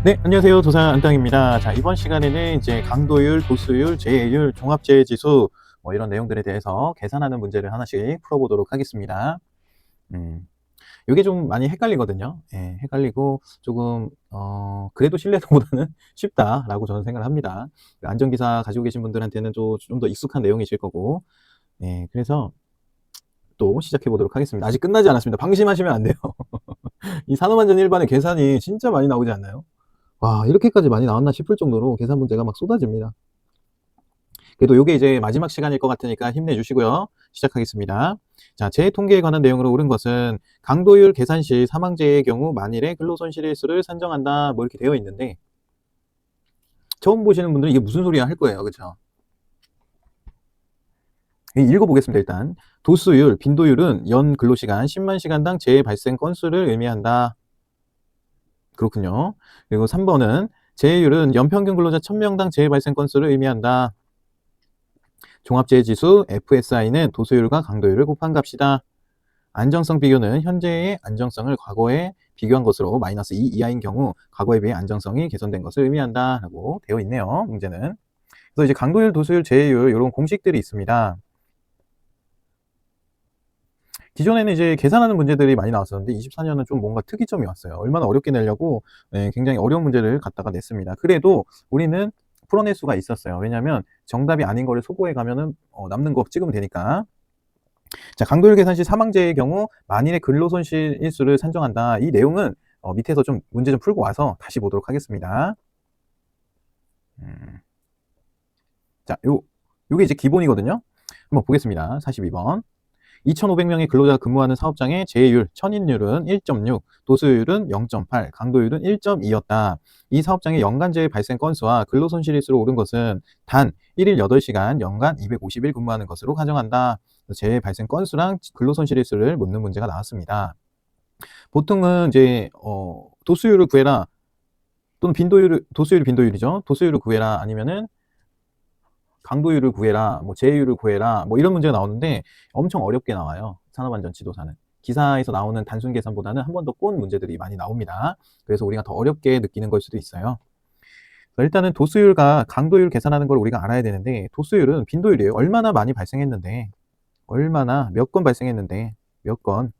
네, 안녕하세요. 도산 안땅입니다. 자, 이번 시간에는 이제 강도율, 도수율, 제해율, 종합제해지수 뭐 이런 내용들에 대해서 계산하는 문제를 하나씩 풀어보도록 하겠습니다. 음, 요게 좀 많이 헷갈리거든요. 예, 헷갈리고 조금 그래도 신뢰도보다는 쉽다라고 저는 생각을 합니다. 안전기사 가지고 계신 분들한테는 좀 더 익숙한 내용이실 거고, 예, 그래서 또 시작해 보도록 하겠습니다. 아직 끝나지 않았습니다. 방심하시면 안 돼요. 이 산업안전 일반의 계산이 진짜 많이 나오지 않나요? 와, 이렇게까지 많이 나왔나 싶을 정도로 계산 문제가 막 쏟아집니다. 그래도 요게 이제 마지막 시간일 것 같으니까 힘내주시고요. 시작하겠습니다. 자, 재해 통계에 관한 내용으로 옳은 것은 강도율 계산 시 사망재해의 경우 만일의 근로손실의 수를 산정한다 뭐 이렇게 되어 있는데, 처음 보시는 분들은 이게 무슨 소리야 할 거예요. 그쵸? 읽어보겠습니다. 일단 도수율, 빈도율은 연 근로시간 10만 시간당 재해 발생 건수를 의미한다. 그렇군요. 그리고 3번은 재해율은 연평균 근로자 1000명당 재해 발생 건수를 의미한다. 종합재해지수 FSI는 도수율과 강도율을 곱한 값이다. 안정성 비교는 현재의 안정성을 과거에 비교한 것으로 마이너스 2 이하인 경우 과거에 비해 안정성이 개선된 것을 의미한다 라고 되어 있네요. 문제는. 그래서 이제 강도율, 도수율, 재해율 이런 공식들이 있습니다. 기존에는 이제 계산하는 문제들이 많이 나왔었는데 24년은 좀 뭔가 특이점이 왔어요. 얼마나 어렵게 내려고 굉장히 어려운 문제를 갖다가 냈습니다. 그래도 우리는 풀어낼 수가 있었어요. 왜냐하면 정답이 아닌 거를 소거해 가면은 남는 거 찍으면 되니까. 자, 강도율 계산 시 사망재의 경우 만일의 근로손실 일수를 산정한다. 이 내용은 밑에서 좀 문제 좀 풀고 와서 다시 보도록 하겠습니다. 음. 자, 요게 이제 기본이거든요. 한번 보겠습니다. 42번. 2,500명의 근로자가 근무하는 사업장의 재해율, 천인율은 1.6, 도수율은 0.8, 강도율은 1.2였다. 이 사업장의 연간 재해 발생 건수와 근로손실일수로 오른 것은 단 1일 8시간, 연간 250일 근무하는 것으로 가정한다. 재해 발생 건수랑 근로손실일수를 묻는 문제가 나왔습니다. 보통은 이제 도수율을 구해라 또는 도수율이 빈도율이죠. 도수율을 구해라 아니면은 강도율을 구해라, 뭐 재해율을 구해라, 뭐 이런 문제가 나오는데 엄청 어렵게 나와요. 산업안전 지도사는. 기사에서 나오는 단순 계산보다는 한 번 더 꼰 문제들이 많이 나옵니다. 그래서 우리가 더 어렵게 느끼는 걸 수도 있어요. 일단은 도수율과 강도율 계산하는 걸 우리가 알아야 되는데, 도수율은 빈도율이에요. 얼마나 많이 발생했는데, 얼마나 몇 건 발생했는데, 몇 건,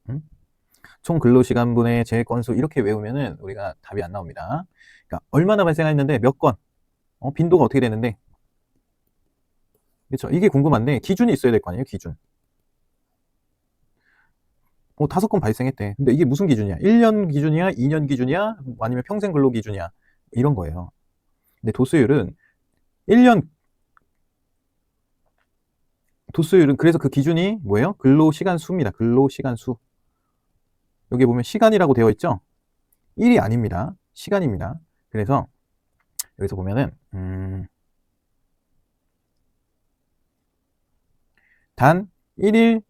음? 총 근로시간분의 재해 건수 이렇게 외우면은 우리가 답이 안 나옵니다. 그러니까 얼마나 발생했는데 몇 건, 빈도가 어떻게 되는데, 그렇죠? 이게 궁금한데 기준이 있어야 될 거 아니에요, 기준. 5건 발생했대. 근데 이게 무슨 기준이야? 1년 기준이야? 2년 기준이야? 아니면 평생 근로 기준이야? 이런 거예요. 근데 도수율은 그래서 그 기준이 뭐예요? 근로시간 수입니다. 근로시간 수. 여기 보면 시간이라고 되어 있죠? 1이 아닙니다. 시간입니다. 그래서 여기서 보면은 단 1일은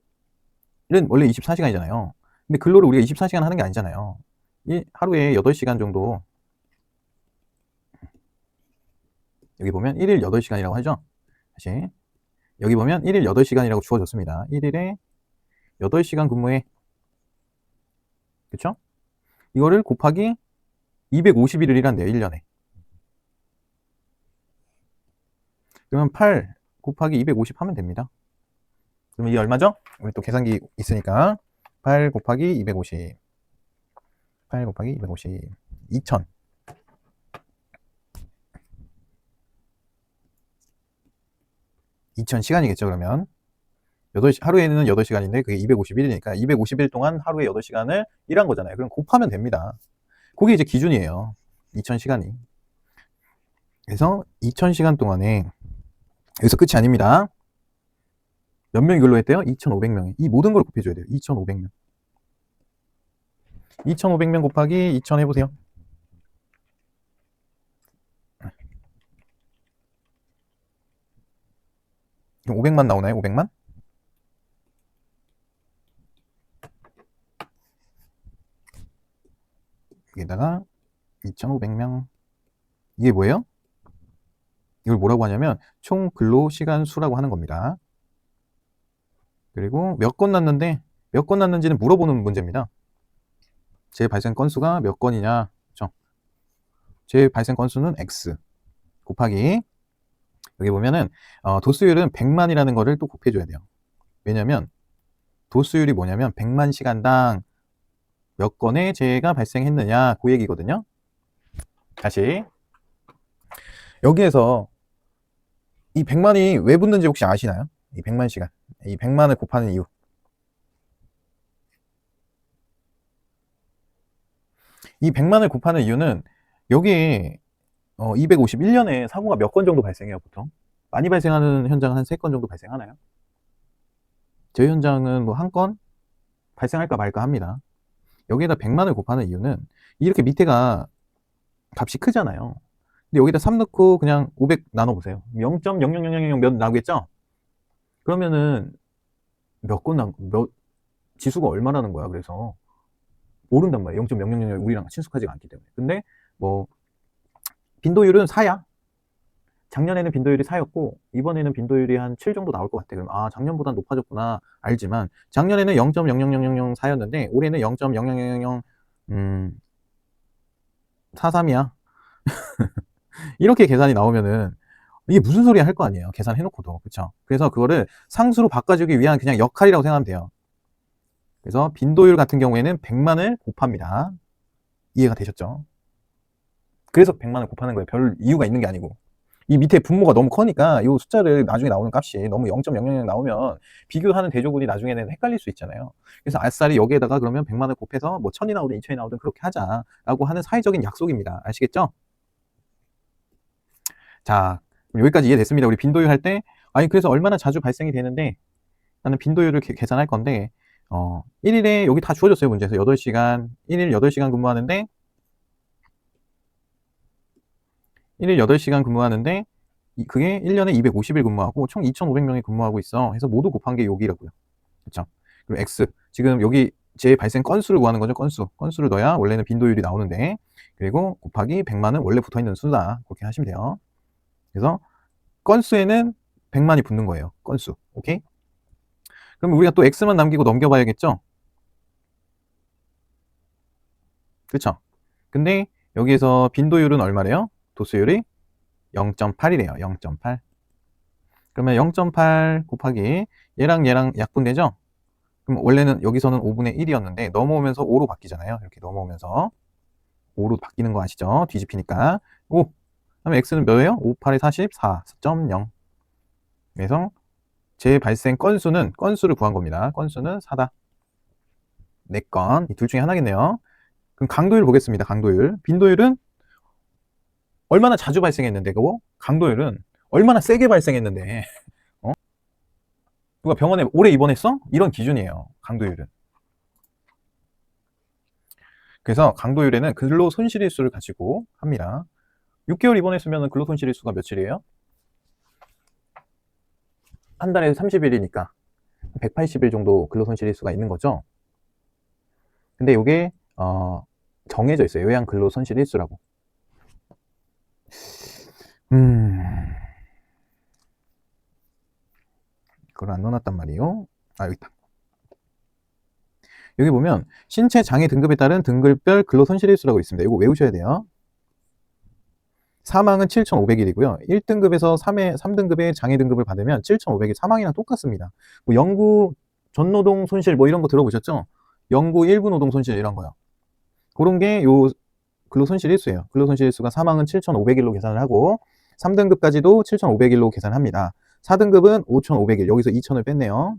원래 24시간이잖아요. 근데 근로를 우리가 24시간 하는 게 아니잖아요. 하루에 8시간 정도, 여기 보면 1일 8시간이라고 하죠. 다시 여기 보면 1일 8시간이라고 주어졌습니다. 1일에 8시간 근무해. 그쵸? 이거를 곱하기 251일이란대요. 1년에. 그러면 8 곱하기 250 하면 됩니다. 그럼 이게 얼마죠? 우리 또 계산기 있으니까 8 곱하기 250, 8 곱하기 250, 2000. 2000시간이겠죠. 그러면 하루에는 8시간인데 그게 251이니까 250일 동안 하루에 8시간을 일한 거잖아요. 그럼 곱하면 됩니다. 그게 이제 기준이에요. 2000시간이. 그래서 2000시간 동안에, 여기서 끝이 아닙니다. 몇 명이 근로했대요? 2,500명이. 이 모든 걸 곱해줘야 돼요. 2,500명. 2,500명 곱하기 2,000 해보세요. 500만 나오나요? 500만? 여기다가 2,500명. 이게 뭐예요? 이걸 뭐라고 하냐면 총 근로시간 수라고 하는 겁니다. 그리고 몇 건 났는지는 물어보는 문제입니다. 재발생 건수가 몇 건이냐. 그쵸? 재발생 건수는 X 곱하기 여기 보면은 도수율은 100만이라는 거를 또 곱해줘야 돼요. 왜냐면 도수율이 뭐냐면 100만 시간당 몇 건의 재해가 발생했느냐 그 얘기거든요. 다시 여기에서 이 100만이 왜 붙는지 혹시 아시나요? 이 100만 시간, 이 100만을 곱하는 이유. 이 100만을 곱하는 이유는 여기 251년에 사고가 몇 건 정도 발생해요, 보통? 많이 발생하는 현장은 한 3건 정도 발생하나요? 제 현장은 뭐 한 건 발생할까 말까 합니다. 여기에다 100만을 곱하는 이유는 이렇게 밑에가 값이 크잖아요. 근데 여기다 3 넣고 그냥 500 나눠보세요. 0.00000 몇 나오겠죠? 그러면은 지수가 얼마라는 거야. 그래서 모른단 말이에요. 0.000 우리랑 친숙하지가 않기 때문에. 근데 뭐 빈도율은 4야. 작년에는 빈도율이 4였고 이번에는 빈도율이 한 7 정도 나올 것 같아. 그럼 작년보다 높아졌구나 알지만 작년에는 0.00004였는데 올해는 0.00000 43이야. 이렇게 계산이 나오면은 이게 무슨 소리야 할 거 아니에요. 계산해놓고도. 그쵸? 그래서 그거를 상수로 바꿔주기 위한 그냥 역할이라고 생각하면 돼요. 그래서 빈도율 같은 경우에는 100만을 곱합니다. 이해가 되셨죠? 그래서 100만을 곱하는 거예요. 별 이유가 있는 게 아니고. 이 밑에 분모가 너무 커니까 이 숫자를 나중에 나오는 값이 너무 0.000 나오면 비교하는 대조군이 나중에는 헷갈릴 수 있잖아요. 그래서 아싸리 여기에다가 그러면 100만을 곱해서 뭐 1000이 나오든 2000이 나오든 그렇게 하자라고 하는 사회적인 약속입니다. 아시겠죠? 자, 여기까지 이해됐습니다. 우리 빈도율 할 때, 그래서 얼마나 자주 발생이 되는데, 나는 빈도율을 계산할 건데, 1일에 여기 다 주어졌어요, 문제에서. 8시간, 1일 8시간 근무하는데, 1일 8시간 근무하는데, 그게 1년에 250일 근무하고, 총 2,500명이 근무하고 있어. 해서 모두 곱한 게 여기라고요. 그쵸? 그리고 X. 지금 여기 재 발생 건수를 구하는 거죠, 건수. 건수를 넣어야 원래는 빈도율이 나오는데, 그리고 곱하기 100만은 원래 붙어 있는 수다. 그렇게 하시면 돼요. 그래서, 건수에는 100만이 붙는 거예요. 건수. 오케이? 그럼 우리가 또 X만 남기고 넘겨봐야겠죠? 그쵸? 근데 여기에서 빈도율은 얼마래요? 도수율이 0.8이래요. 0.8. 그러면 0.8 곱하기 얘랑 약분되죠? 그럼 원래는 여기서는 5분의 1이었는데 넘어오면서 5로 바뀌잖아요. 이렇게 넘어오면서 5로 바뀌는 거 아시죠? 뒤집히니까 5. 그러면 X는 몇이에요? 5, 8에 44, 4.0. 그래서 재 발생 건수를 구한 겁니다. 건수는 4다. 4건. 이 둘 중에 하나겠네요. 그럼 강도율 보겠습니다. 강도율. 빈도율은 얼마나 자주 발생했는데, 그거? 강도율은 얼마나 세게 발생했는데, 누가 병원에 오래 입원했어? 이런 기준이에요. 강도율은. 그래서 강도율에는 근로 손실일수를 가지고 합니다. 6개월 입원했으면 근로 손실일수가 며칠이에요? 한 달에 30일이니까 180일 정도 근로 손실일수가 있는 거죠. 근데 이게 정해져 있어요. 요양 근로 손실일수라고. 그걸 안 넣어놨단 말이에요. 여기 있다. 여기 보면 신체 장애 등급에 따른 등급별 근로 손실일수라고 있습니다. 이거 외우셔야 돼요. 사망은 7,500일이고요. 1등급에서 3등급의 장애 등급을 받으면 7,500일 사망이랑 똑같습니다. 뭐 영구 전노동 손실 뭐 이런 거 들어보셨죠? 영구 일부 노동 손실 이런 거요. 그런 게 요 근로 손실일수예요. 근로 손실일수가 사망은 7,500일로 계산을 하고 3등급까지도 7,500일로 계산합니다. 4등급은 5,500일. 여기서 2,000을 뺐네요.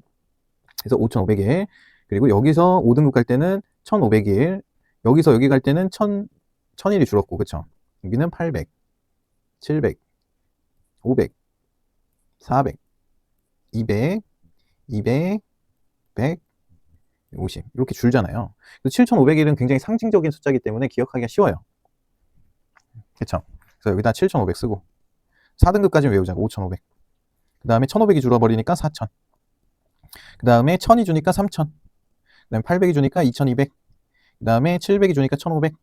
그래서 5,500일. 그리고 여기서 5등급 갈 때는 1,500일. 여기서 여기 갈 때는 1,000일이 줄었고, 그쵸? 여기는 800, 700, 500, 400, 200, 200, 100, 50. 이렇게 줄잖아요. 7,500일은 굉장히 상징적인 숫자이기 때문에 기억하기가 쉬워요. 그쵸? 그래서 여기다 7,500 쓰고 4등급까지 외우자고 5,500. 그 다음에 1,500이 줄어버리니까 4,000. 그 다음에 1,000이 주니까 3,000. 그 다음에 800이 주니까 2,200. 그 다음에 700이 주니까 1,500.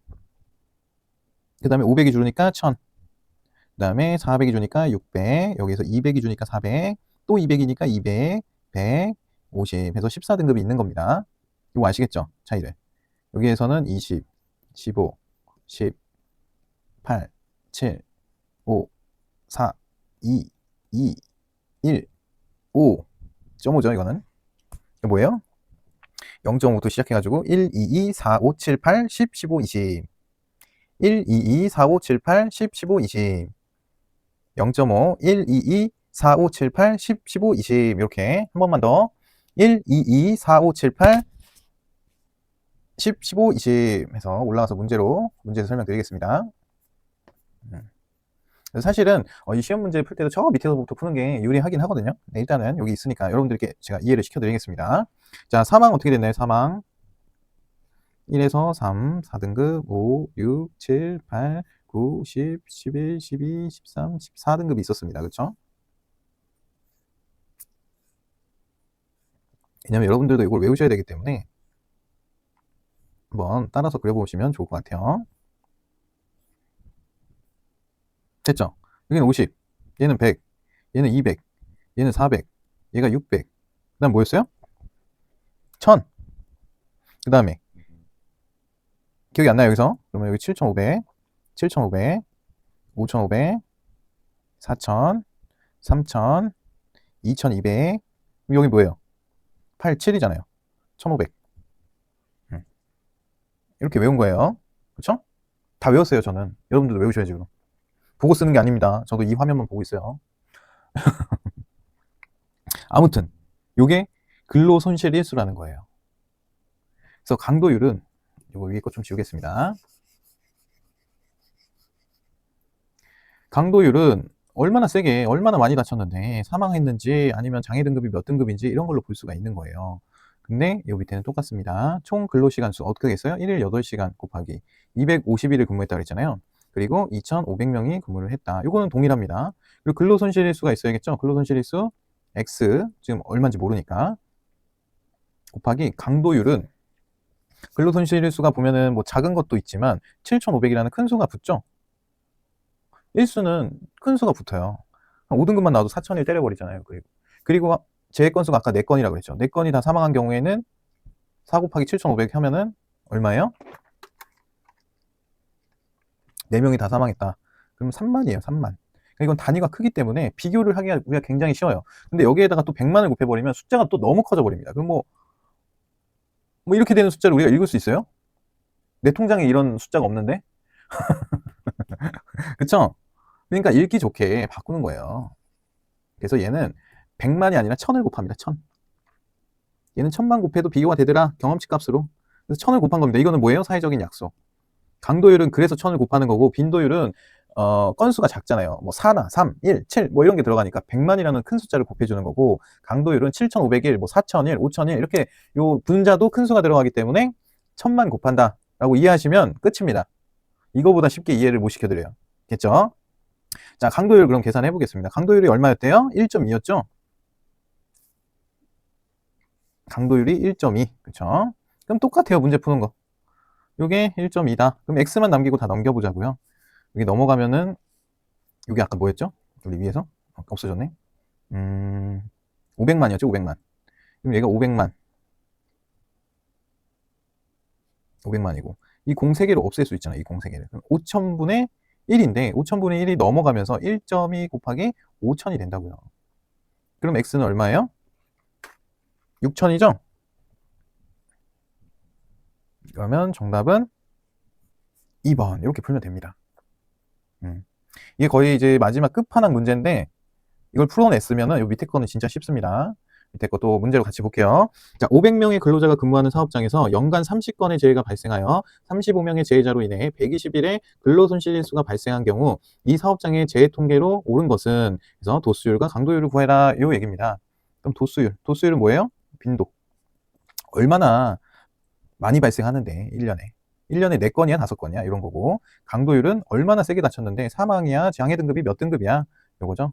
그 다음에 500이 주니까 1,000. 그 다음에 400이 주니까 600. 여기서 200이 주니까 400. 또 200이니까 200, 100, 50 해서 14등급이 있는 겁니다. 이거 아시겠죠? 차이를. 여기에서는 20, 15, 10, 8, 7, 5, 4, 2, 2, 1, 5. 5죠, 이거는. 이거 뭐예요? 0.5부터 시작해가지고 1, 2, 2, 4, 5, 7, 8, 10, 15, 20. 1, 2, 2, 4, 5, 7, 8, 10, 15, 20. 0.5, 1, 2, 2, 4, 5, 7, 8, 10, 15, 20. 이렇게 한 번만 더. 1, 2, 2, 4, 5, 7, 8, 10, 15, 20 해서 올라가서 문제에서 설명드리겠습니다. 그래서 사실은 이 시험 문제 풀 때도 저 밑에서부터 푸는 게 유리하긴 하거든요. 네, 일단은 여기 있으니까 여러분들께 제가 이해를 시켜드리겠습니다. 자, 사망 어떻게 됐나요? 사망 1에서 3, 4등급, 5, 6, 7, 8, 9, 10, 11, 12, 13, 14등급이 있었습니다. 그렇죠? 왜냐면 여러분들도 이걸 외우셔야 되기 때문에 한번 따라서 그려보시면 좋을 것 같아요. 됐죠? 여기는 50, 얘는 100, 얘는 200, 얘는 400, 얘가 600. 그 다음 뭐였어요? 1000. 그 다음에 기억이 안 나요, 여기서? 그러면 여기 7500, 7500, 5500, 4000, 3000, 2200. 여기 뭐예요? 87이잖아요. 1500. 이렇게 외운 거예요. 그쵸? 다 외웠어요, 저는. 여러분들도 외우셔야지, 그럼. 보고 쓰는 게 아닙니다. 저도 이 화면만 보고 있어요. 아무튼 요게 근로손실 일수라는 거예요. 그래서 강도율은 이거 위에 거 좀 지우겠습니다. 강도율은 얼마나 세게 얼마나 많이 다쳤는데 사망했는지 아니면 장애 등급이 몇 등급인지 이런 걸로 볼 수가 있는 거예요. 근데 요 밑에는 똑같습니다. 총 근로시간 수 어떻게 되겠어요? 1일 8시간 곱하기 250일을 근무했다고 했잖아요. 그리고 2,500명이 근무를 했다. 이거는 동일합니다. 그리고 근로손실일수가 있어야겠죠? 근로손실일수 X 지금 얼마인지 모르니까 곱하기 강도율은 근로손실일수가 보면은 뭐 작은 것도 있지만 7,500이라는 큰 수가 붙죠? 일수는 큰 수가 붙어요. 5등급만 나와도 4,000일 때려버리잖아요. 그리고 재해 건수가 아까 4건이라고 그랬죠. 4건이 다 사망한 경우에는 4 곱하기 7,500 하면은 얼마예요? 4명이 다 사망했다. 그럼 3만이에요. 3만. 이건 단위가 크기 때문에 비교를 하기가 우리가 굉장히 쉬워요. 근데 여기에다가 또 100만을 곱해버리면 숫자가 또 너무 커져 버립니다. 그럼 뭐 이렇게 되는 숫자를 우리가 읽을 수 있어요? 내 통장에 이런 숫자가 없는데? 그쵸? 그러니까 읽기 좋게 바꾸는 거예요. 그래서 얘는 100만이 아니라 1000을 곱합니다. 1000. 얘는 1000만 곱해도 비교가 되더라. 경험치 값으로. 그래서 1000을 곱한 겁니다. 이거는 뭐예요? 사회적인 약속. 강도율은 그래서 1000을 곱하는 거고 빈도율은 건수가 작잖아요. 뭐 4나 3, 1, 7 뭐 이런 게 들어가니까 100만이라는 큰 숫자를 곱해주는 거고 강도율은 7501, 뭐 4001, 5001 이렇게 요 분자도 큰 수가 들어가기 때문에 1000만 곱한다 라고 이해하시면 끝입니다. 이거보다 쉽게 이해를 못 시켜드려요. 겠죠? 자, 강도율 그럼 계산해 보겠습니다. 강도율이 얼마였대요? 1.2였죠? 강도율이 1.2. 그쵸? 그럼 똑같아요. 문제 푸는 거. 요게 1.2다. 그럼 x만 남기고 다 넘겨보자고요. 여기 넘어가면은 요게 아까 뭐였죠? 우리 위에서? 없어졌네. 500만이었죠? 500만. 그럼 얘가 500만. 500만이고 이 공 3개를 없앨 수 있잖아요. 이 공 3개를. 5,000분의 1인데 5,000분의 1이 넘어가면서 1.2 곱하기 5,000이 된다고요. 그럼 x는 얼마예요? 6,000이죠? 그러면 정답은 2번 이렇게 풀면 됩니다. 이게 거의 이제 마지막 끝판왕 문제인데 이걸 풀어냈으면은 요 밑에 거는 진짜 쉽습니다. 밑에 것도 문제로 같이 볼게요. 자, 500명의 근로자가 근무하는 사업장에서 연간 30건의 재해가 발생하여 35명의 재해자로 인해 120일의 근로손실일수가 발생한 경우 이 사업장의 재해 통계로 옳은 것은 그래서 도수율과 강도율을 구해라 요 얘기입니다. 그럼 도수율은 뭐예요? 빈도. 얼마나 많이 발생하는데 1년에 4건이야 5건이야 이런 거고 강도율은 얼마나 세게 다쳤는데 사망이야 장애 등급이 몇 등급이야 요거죠.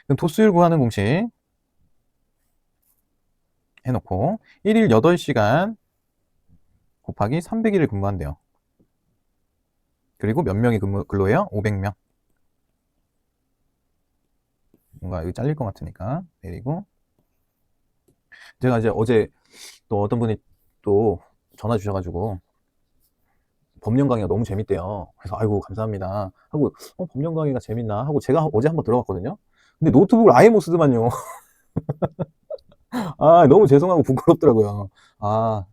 그럼 도수율 구하는 공식 해놓고 1일 8시간 곱하기 300일을 근무한대요. 그리고 몇 명이 근로해요? 500명. 뭔가 여기 잘릴 것 같으니까 내리고 제가 이제 어제 또 어떤 분이 또 전화 주셔가지고 법령 강의가 너무 재밌대요. 그래서 아이고 감사합니다 하고 법령 강의가 재밌나 하고 제가 어제 한번 들어갔거든요. 근데 노트북을 아예 못 쓰더만요. 아 너무 죄송하고 부끄럽더라고요. 아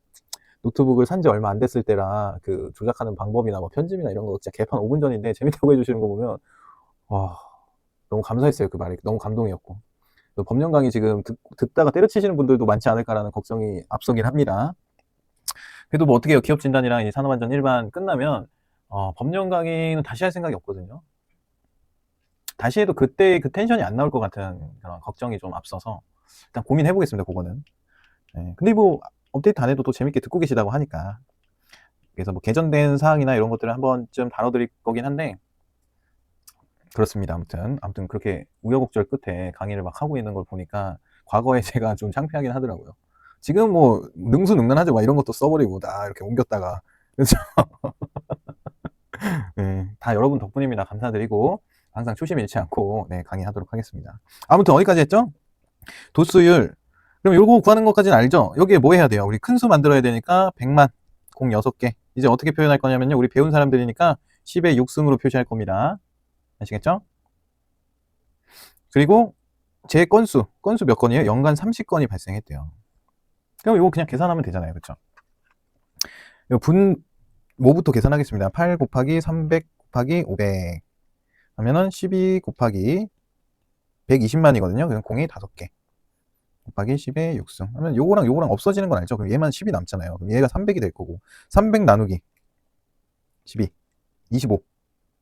노트북을 산지 얼마 안 됐을 때라 그 조작하는 방법이나 뭐 편집이나 이런 거 진짜 개판 5분 전인데 재밌다고 해주시는 거 보면 와 너무 감사했어요. 그 말이 너무 감동이었고 법령 강의 지금 듣다가 때려치시는 분들도 많지 않을까라는 걱정이 앞서긴 합니다. 그래도 뭐 어떻게 해요. 기업 진단이랑 이 산업안전 일반 끝나면 법령 강의는 다시 할 생각이 없거든요. 다시 해도 그때 그 텐션이 안 나올 것 같은 그런 걱정이 좀 앞서서 일단 고민해 보겠습니다. 그거는. 네. 근데 뭐 업데이트 안 해도 또 재밌게 듣고 계시다고 하니까. 그래서 뭐 개선된 사항이나 이런 것들을 한 번쯤 다뤄드릴 거긴 한데 그렇습니다. 아무튼 그렇게 우여곡절 끝에 강의를 막 하고 있는 걸 보니까 과거에 제가 좀 창피하긴 하더라고요. 지금 뭐 능수능란하죠. 막 이런 것도 써버리고 다 이렇게 옮겼다가 그렇죠. 네, 다 여러분 덕분입니다. 감사드리고 항상 초심 잃지 않고 네, 강의하도록 하겠습니다. 아무튼 어디까지 했죠? 도수율. 그럼 요거 구하는 것까지는 알죠? 여기에 뭐 해야 돼요? 우리 큰 수 만들어야 되니까 100만 공 6개. 이제 어떻게 표현할 거냐면요. 우리 배운 사람들이니까 10의 6승으로 표시할 겁니다. 아시겠죠? 그리고 제 건수 몇 건이에요? 연간 30건이 발생했대요. 그럼 이거 그냥 계산하면 되잖아요. 그쵸? 뭐부터 계산하겠습니다. 8 곱하기 300 곱하기 500 하면은 12 곱하기 120만이거든요. 그럼 공이 5개 곱하기 10의 6승 하면 요거랑 요거랑 없어지는 건 알죠? 그럼 얘만 10이 남잖아요. 그럼 얘가 300이 될 거고 300 나누기 12 25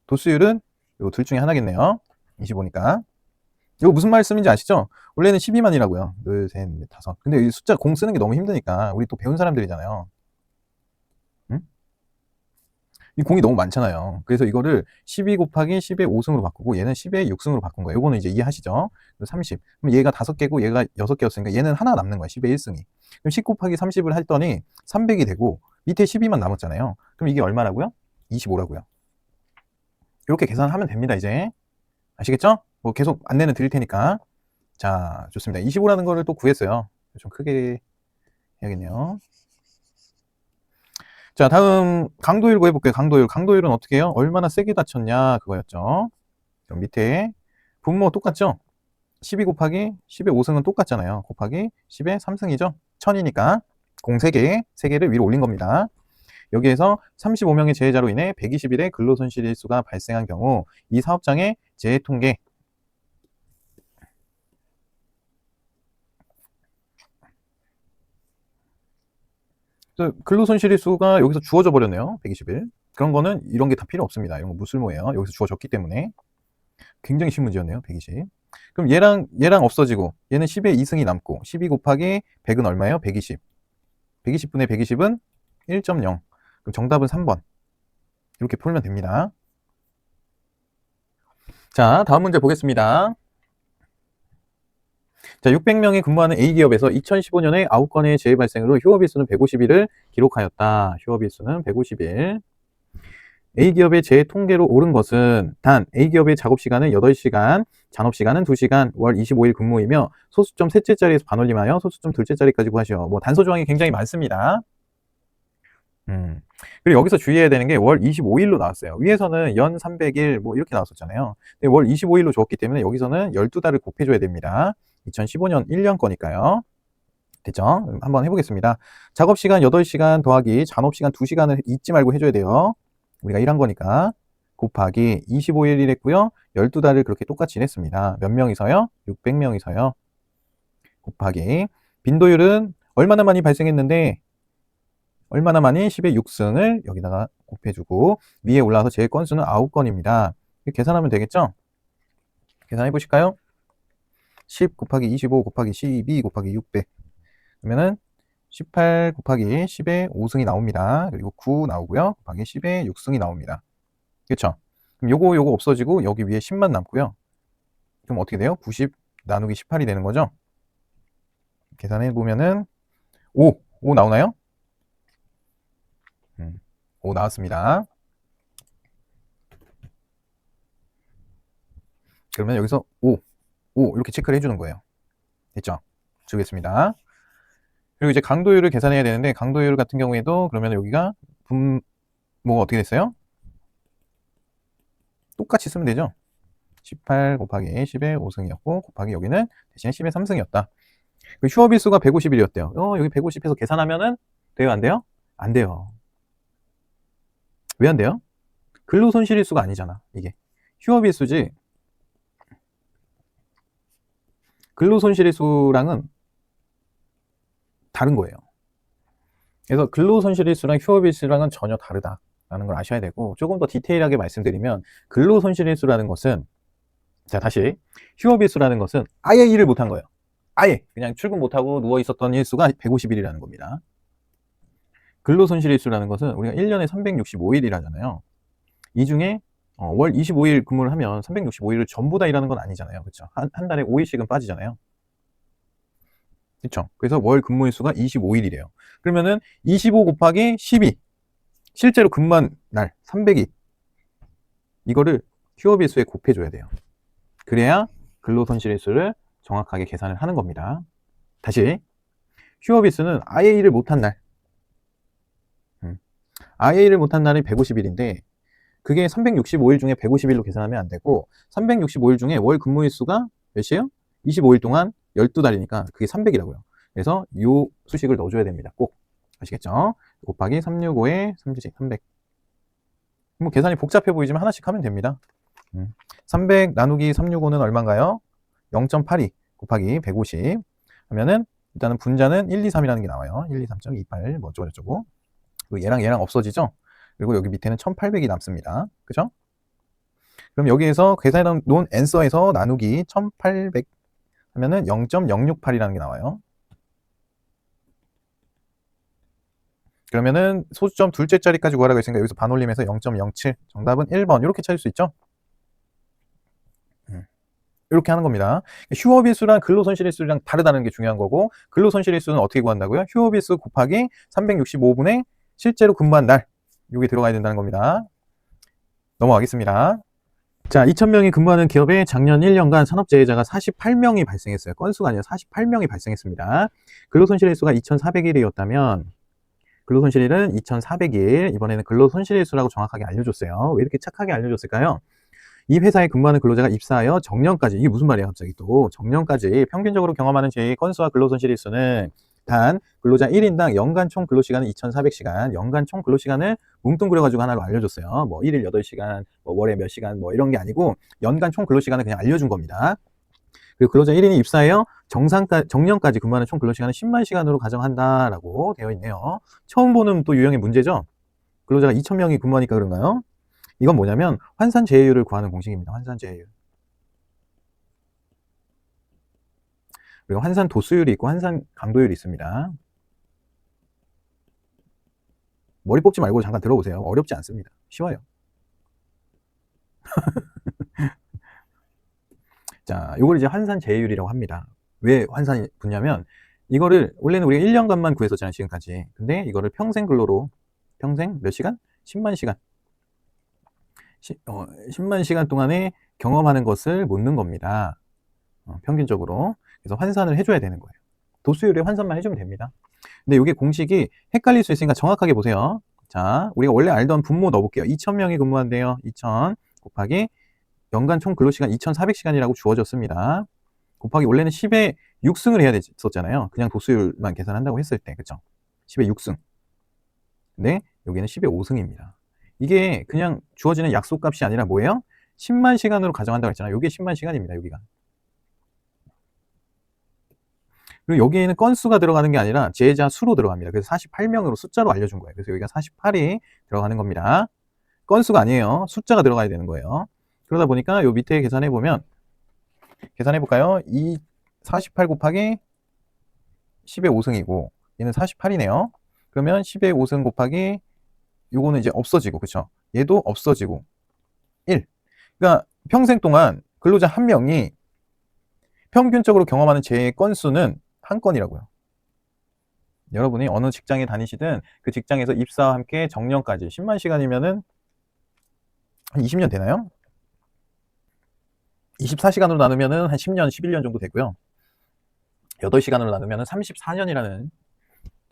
도수율은 요 둘 중에 하나겠네요. 25니까 이거 무슨 말씀인지 아시죠? 원래는 12만이라고요. 둘, 셋, 넷, 다섯. 근데 이 숫자 공 쓰는 게 너무 힘드니까 우리 또 배운 사람들이잖아요. 응? 이 공이 너무 많잖아요. 그래서 이거를 12 곱하기 10의 5승으로 바꾸고 얘는 10의 6승으로 바꾼 거예요. 이거는 이제 이해하시죠? 30. 그럼 얘가 5개고 얘가 6개였으니까 얘는 하나 남는 거야. 10의 1승이. 그럼 10 곱하기 30을 했더니 300이 되고 밑에 12만 남았잖아요. 그럼 이게 얼마라고요? 25라고요. 이렇게 계산하면 됩니다. 이제. 아시겠죠? 뭐 계속 안내는 드릴 테니까. 자, 좋습니다. 25라는 거를 또 구했어요. 좀 크게 해야겠네요. 자, 다음 강도율 구해볼게요. 강도율은 어떻게 해요? 얼마나 세게 다쳤냐 그거였죠. 그럼 밑에 분모 똑같죠? 12 곱하기 10의 5승은 똑같잖아요. 곱하기 10의 3승이죠. 1000이니까 공 3개, 3개를 위로 올린 겁니다. 여기에서 35명의 재해자로 인해 120일의 근로손실일수가 발생한 경우 이 사업장의 재해 통계 근로손실일수가 여기서 주어져 버렸네요. 120일. 그런 거는 이런 게 다 필요 없습니다. 이런 거 무쓸모예요. 여기서 주어졌기 때문에. 굉장히 쉬운 문제였네요. 120. 그럼 얘랑 없어지고 얘는 10의 2승이 남고 12 곱하기 100은 얼마예요? 120. 120분의 120은 1.0. 그럼 정답은 3번. 이렇게 풀면 됩니다. 자, 다음 문제 보겠습니다. 자, 600명이 근무하는 A기업에서 2015년에 9건의 재해 발생으로 휴업일수는 150일을 기록하였다. 휴업일수는 150일. A기업의 재해 통계로 옳은 것은 단 A기업의 작업시간은 8시간, 잔업시간은 2시간, 월 25일 근무이며 소수점 셋째 자리에서 반올림하여 소수점 둘째 자리까지 구하시오. 뭐 단서 조항이 굉장히 많습니다. 그리고 여기서 주의해야 되는 게 월 25일로 나왔어요. 위에서는 연 300일 뭐 이렇게 나왔었잖아요. 근데 월 25일로 줬기 때문에 여기서는 12달을 곱해줘야 됩니다. 2015년 1년 거니까요. 됐죠? 한번 해보겠습니다. 작업시간 8시간 더하기 잔업시간 2시간을 잊지 말고 해줘야 돼요. 우리가 일한 거니까. 곱하기 25일 했고요. 12달을 그렇게 똑같이 일했습니다. 몇 명이서요? 600명이서요. 곱하기 빈도율은 얼마나 많이 발생했는데 얼마나 많이 10의 6승을 여기다가 곱해주고 위에 올라와서 제 건수는 9건입니다. 계산하면 되겠죠? 계산해 보실까요? 10 곱하기 25 곱하기 12 곱하기 600 그러면은 18 곱하기 10의 5승이 나옵니다. 그리고 9 나오고요. 곱하기 10의 6승이 나옵니다. 그렇죠? 그럼 요거 없어지고 여기 위에 10만 남고요. 그럼 어떻게 돼요? 90 나누기 18이 되는 거죠? 계산해 보면은 5 나오나요? 5 나왔습니다. 그러면 여기서 5 이렇게 체크를 해주는 거예요. 됐죠? 주겠습니다. 그리고 이제 강도율을 계산해야 되는데, 강도율 같은 경우에도 그러면 여기가 분모가 어떻게 됐어요? 똑같이 쓰면 되죠. 18 곱하기 10의 5승이었고 곱하기 여기는 대신에 10의 3승이었다. 휴업일수가 150일이었대요. 여기 150해서 계산하면은 돼요, 안 돼요? 안 돼요. 왜 안 돼요? 근로손실일수가 아니잖아, 이게. 휴업일수지. 근로손실일수랑은 다른 거예요. 그래서 근로손실일수랑 휴업일수랑은 전혀 다르다라는 걸 아셔야 되고, 조금 더 디테일하게 말씀드리면 근로손실일수라는 것은, 자 다시, 휴업일수라는 것은 아예 일을 못한 거예요. 아예 그냥 출근 못하고 누워있었던 일수가 150일이라는 겁니다. 근로손실일수라는 것은 우리가 1년에 365일이라잖아요. 이 중에 월 25일 근무를 하면 365일을 전부 다 일하는 건 아니잖아요. 그렇죠? 한 달에 5일씩은 빠지잖아요. 그렇죠? 그래서 월 근무일수가 25일이래요. 그러면은 25 곱하기 12, 실제로 근무한 날 300일, 이거를 휴업일수에 곱해줘야 돼요. 그래야 근로손실일수를 정확하게 계산을 하는 겁니다. 다시, 휴업일수는 아예 일을 못한 날, 아예 일을 못한 날이 150일인데 그게 365일 중에 150일로 계산하면 안 되고, 365일 중에 월 근무일수가 몇이에요? 25일 동안 12달이니까 그게 300이라고요. 그래서 이 수식을 넣어줘야 됩니다. 꼭. 아시겠죠? 곱하기 365에 300. 뭐 계산이 복잡해 보이지만 하나씩 하면 됩니다. 300 나누기 365는 얼마인가요? 0.82 곱하기 150 하면은 일단은 분자는 1, 2, 3이라는 게 나와요. 1, 2, 3.28 뭐 어쩌고저쩌고. 얘랑 없어지죠? 그리고 여기 밑에는 1800이 남습니다. 그죠? 그럼 여기에서 계산해 놓은 앤서에서 나누기 1800 하면은 0.068이라는 게 나와요. 그러면은 소수점 둘째 자리까지 구하라고 했으니까 여기서 반올림해서 0.07, 정답은 1번. 이렇게 찾을 수 있죠? 이렇게 하는 겁니다. 휴업일수랑 근로손실일수랑 다르다는 게 중요한 거고, 근로손실일수는 어떻게 구한다고요? 휴업일수 곱하기 365분의 실제로 근무한 날, 이게 들어가야 된다는 겁니다. 넘어가겠습니다. 자, 2,000명이 근무하는 기업에 작년 1년간 산업재해자가 48명이 발생했어요. 건수가 아니라 48명이 발생했습니다. 근로손실일수가 2,400일이었다면 근로손실일은 2,400일, 이번에는 근로손실일수라고 정확하게 알려줬어요. 왜 이렇게 착하게 알려줬을까요? 이 회사에 근무하는 근로자가 입사하여 정년까지, 이게 무슨 말이야 갑자기 또, 정년까지 평균적으로 경험하는 제 건수와 근로손실일수는 단 근로자 1인당 연간 총 근로시간은 2,400시간, 연간 총 근로시간을 뭉뚱그려가지고 하나로 알려줬어요. 뭐 1일 8시간, 뭐 월에 몇 시간, 뭐 이런 게 아니고 연간 총 근로시간을 그냥 알려준 겁니다. 그리고 근로자 1인이 입사하여 정년까지 근무하는 총 근로시간은 10만 시간으로 가정한다라고 되어 있네요. 처음 보는 또 유형의 문제죠. 근로자가 2,000명이 근무하니까 그런가요? 이건 뭐냐면 환산재해율을 구하는 공식입니다. 환산재해율. 그리고 환산 도수율이 있고 환산 강도율이 있습니다. 머리 뽑지 말고 잠깐 들어보세요. 어렵지 않습니다. 쉬워요. 자, 이걸 이제 환산재해율이라고 합니다. 왜 환산이 붙냐면 이거를 원래는 우리가 1년간만 구했었잖아요, 지금까지. 근데 이거를 평생 근로로, 평생 몇 시간? 10만 시간. 10만 시간 동안에 경험하는 것을 묻는 겁니다. 평균적으로. 그래서 환산을 해줘야 되는 거예요. 도수율에 환산만 해주면 됩니다. 근데 이게 공식이 헷갈릴 수 있으니까 정확하게 보세요. 자, 우리가 원래 알던 분모 넣어볼게요. 2,000명이 근무한대요. 2,000 곱하기 연간 총 근로시간 2,400시간이라고 주어졌습니다. 곱하기 원래는 10에 6승을 해야 됐었잖아요. 그냥 도수율만 계산한다고 했을 때. 그쵸? 10에 6승. 근데 여기는 10에 5승입니다. 이게 그냥 주어지는 약속값이 아니라 뭐예요? 10만 시간으로 가정한다고 했잖아요. 이게 10만 시간입니다. 여기가. 그리고 여기에는 건수가 들어가는 게 아니라 제자 수로 들어갑니다. 그래서 48명으로 숫자로 알려준 거예요. 그래서 여기가 48이 들어가는 겁니다. 건수가 아니에요. 숫자가 들어가야 되는 거예요. 그러다 보니까 요 밑에 계산해 보면, 계산해 볼까요? 48 곱하기 10의 5승이고 얘는 48이네요. 그러면 10의 5승 곱하기 요거는 이제 없어지고, 그쵸? 얘도 없어지고 1. 그러니까 평생 동안 근로자 한 명이 평균적으로 경험하는 재해 건수는 한 건이라고요. 여러분이 어느 직장에 다니시든 그 직장에서 입사와 함께 정년까지 10만 시간이면은 한 20년 되나요? 24시간으로 나누면은 한 10년, 11년 정도 되고요. 8시간으로 나누면은 34년이라는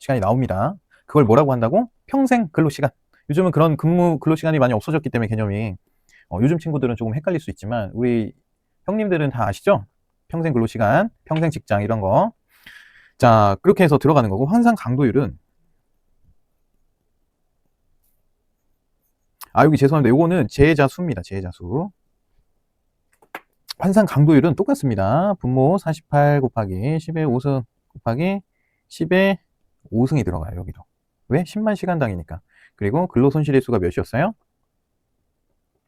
시간이 나옵니다. 그걸 뭐라고 한다고? 평생 근로시간. 요즘은 그런 근로시간이 많이 없어졌기 때문에 개념이 요즘 친구들은 조금 헷갈릴 수 있지만 우리 형님들은 다 아시죠? 평생 근로시간, 평생 직장 이런 거. 자, 그렇게 해서 들어가는 거고 환산 강도율은 여기 죄송합니다. 요거는 제자수입니다. 제자수. 환산 강도율은 똑같습니다. 분모 48 곱하기 10의 5승 곱하기 10의 5승이 들어가요. 여기도. 왜? 10만 시간당이니까. 그리고 근로손실의 수가 몇이었어요?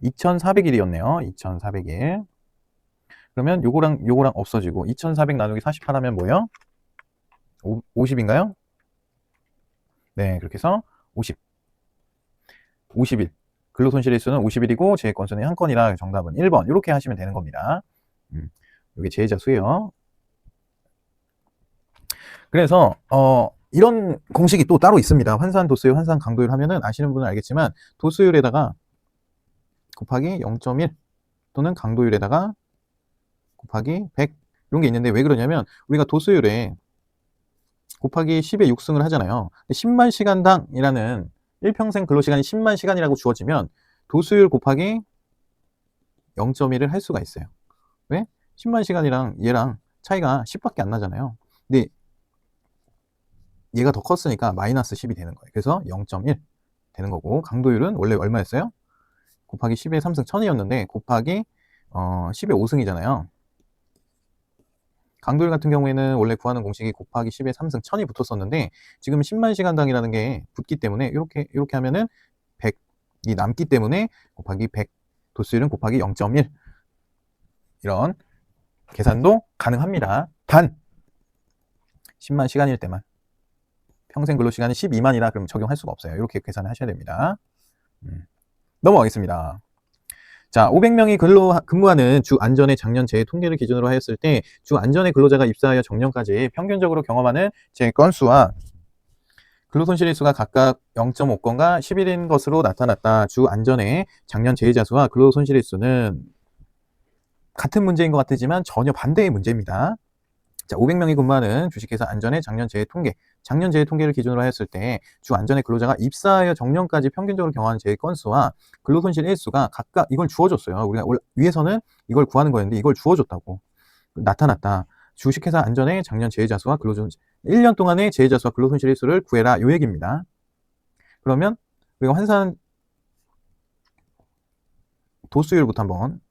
2400일이었네요. 2400일. 그러면 요거랑 없어지고 2400 나누기 48 하면 뭐예요? 50인가요? 네, 그렇게 해서 50. 50일. 근로손실의 수는 50일이고 제 건수는 한 건이라 정답은 1번. 이렇게 하시면 되는 겁니다. 이게 제자 수예요. 그래서 이런 공식이 또 따로 있습니다. 환산 도수율, 환산 강도율 하면은 아시는 분은 알겠지만 도수율에다가 곱하기 0.1 또는 강도율에다가 곱하기 100 이런 게 있는데 왜 그러냐면 우리가 도수율에 곱하기 10의 6승을 하잖아요. 10만 시간당이라는 일평생 근로시간이 10만 시간이라고 주어지면 도수율 곱하기 0.1을 할 수가 있어요. 왜? 10만 시간이랑 얘랑 차이가 10밖에 안 나잖아요. 근데 얘가 더 컸으니까 마이너스 10이 되는 거예요. 그래서 0.1 되는 거고 강도율은 원래 얼마였어요? 곱하기 10의 3승 1000이었는데 곱하기 10의 5승이잖아요. 강도율 같은 경우에는 원래 구하는 공식이 곱하기 10의 3승 1000이 붙었었는데 지금 10만 시간당이라는 게 붙기 때문에 이렇게 하면은 100이 남기 때문에 곱하기 100 도수율은 곱하기 0.1 이런 계산도 가능합니다. 단 10만 시간일 때만 평생 근로시간이 12만이라 그럼 적용할 수가 없어요. 이렇게 계산을 하셔야 됩니다. 넘어가겠습니다. 자, 500명이 근무하는 주 안전의 작년 재해 통계를 기준으로 하였을 때 주 안전의 근로자가 입사하여 정년까지 평균적으로 경험하는 재해 건수와 근로손실의 수가 각각 0.5건과 10일인 것으로 나타났다. 주 안전의 작년 재해자 수와 근로손실의 수는 같은 문제인 것 같지만 전혀 반대의 문제입니다. 자, 500명이 근무하는 주식회사 안전의 작년 재해 통계. 작년 재해 통계를 기준으로 하였을 때 주 안전의 근로자가 입사하여 정년까지 평균적으로 경험하는 재해 건수와 근로손실 일수가 각각 이걸 주어줬어요. 우리가 위에서는 이걸 구하는 거였는데 이걸 주어줬다고. 나타났다. 주식회사 안전의 작년 재해자 수와 근로손실 1년 동안의 재해자 수와 근로손실 일수를 구해라. 요 얘기입니다. 그러면 우리가 환산 도수율부터 한번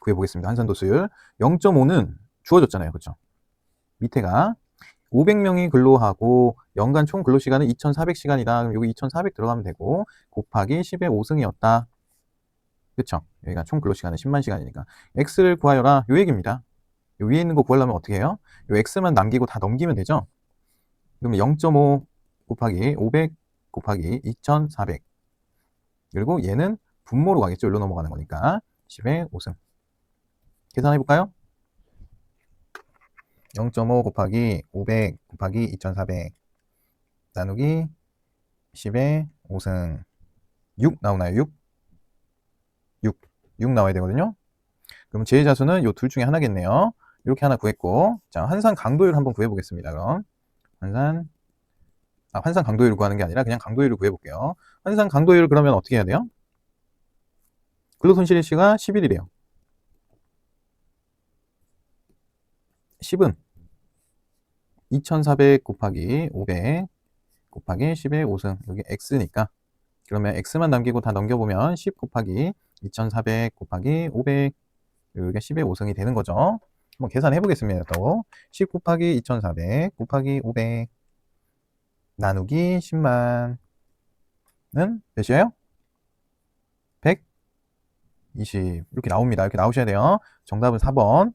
구해보겠습니다. 환산 도수율 0.5는 주어졌잖아요. 그렇죠? 밑에가 500명이 근로하고 연간 총 근로시간은 2,400시간이다. 그럼 여기 2,400 들어가면 되고 곱하기 10의 5승이었다. 그쵸? 여기가 총 근로시간은 10만 시간이니까 x를 구하여라. 요 얘기입니다. 요 위에 있는 거 구하려면 어떻게 해요? 요 x만 남기고 다 넘기면 되죠? 그러면 0.5 곱하기 500 곱하기 2,400 그리고 얘는 분모로 가겠죠? 여기로 넘어가는 거니까 10의 5승 계산해볼까요? 0.5 곱하기 500 곱하기 2,400 나누기 10의 5승 6 나오나요? 6 나와야 되거든요. 그럼 제자수는 요 둘 중에 하나겠네요. 이렇게 하나 구했고 자 환산 강도율 한번 구해보겠습니다. 그럼 환산 강도율을 구하는 게 아니라 그냥 강도율을 구해볼게요. 환산 강도율 그러면 어떻게 해야 돼요? 근로손실일시가 10일이래요. 10은 2,400 곱하기 500 곱하기 10의 5승 여기 x니까 그러면 x만 남기고 다 넘겨보면 10 곱하기 2,400 곱하기 500 여기가 10의 5승이 되는 거죠. 한번 계산해 보겠습니다. 또 10 곱하기 2,400 곱하기 500 나누기 10만은 몇이에요? 120 이렇게 나옵니다. 이렇게 나오셔야 돼요. 정답은 4번.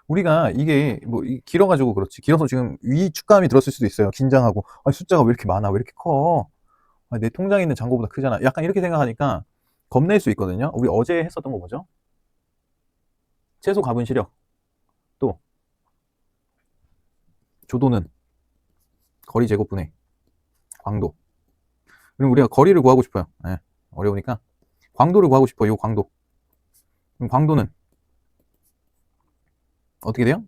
우리가 이게 뭐 길어가지고 그렇지 길어서 지금 위축감이 들었을 수도 있어요. 긴장하고 숫자가 왜 이렇게 많아 왜 이렇게 커 내 통장에 있는 잔고보다 크잖아. 약간 이렇게 생각하니까 겁낼 수 있거든요. 우리 어제 했었던 거 뭐죠? 채소 가분 시력 또 조도는 거리 제곱분의 광도. 그럼 우리가 거리를 구하고 싶어요. 네, 어려우니까 광도를 구하고 싶어요. 요 광도. 그럼 광도는 어떻게 돼요?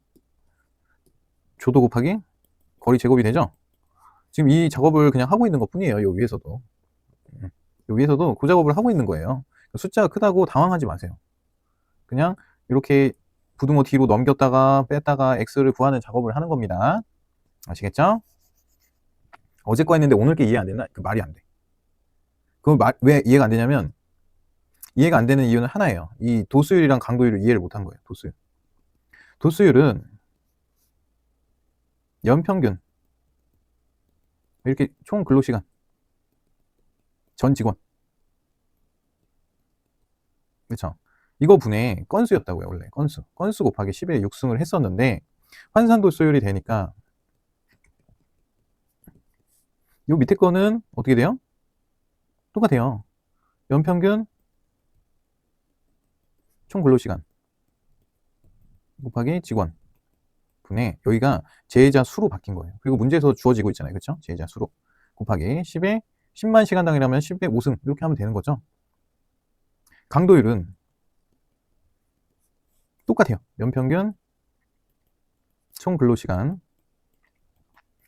조도 곱하기 거리 제곱이 되죠? 지금 이 작업을 그냥 하고 있는 것 뿐이에요. 요 위에서도. 요 위에서도 그 작업을 하고 있는 거예요. 숫자가 크다고 당황하지 마세요. 그냥 이렇게 부등호 뒤로 넘겼다가 뺐다가 x를 구하는 작업을 하는 겁니다. 아시겠죠? 어제 거 했는데 오늘 게 이해 안 됐나? 그 말이 안 돼. 왜 이해가 안 되냐면, 이해가 안 되는 이유는 하나예요. 이 도수율이랑 강도율을 이해를 못한 거예요. 도수율. 도수율은 연평균, 이렇게 총 근로시간, 전 직원. 그렇죠? 이거 분의 건수였다고요. 원래 건수 곱하기 10에 육승을 했었는데 환산 도수율이 되니까 요 밑에 거는 어떻게 돼요? 똑같아요. 연평균 총 근로시간 곱하기 직원 분의, 여기가 제자 수로 바뀐 거예요. 그리고 문제에서 주어지고 있잖아요. 그렇죠? 제자 수로 곱하기 10에 10만 시간당이라면 10에 5승 이렇게 하면 되는 거죠. 강도율은 똑같아요. 연평균 총 근로시간.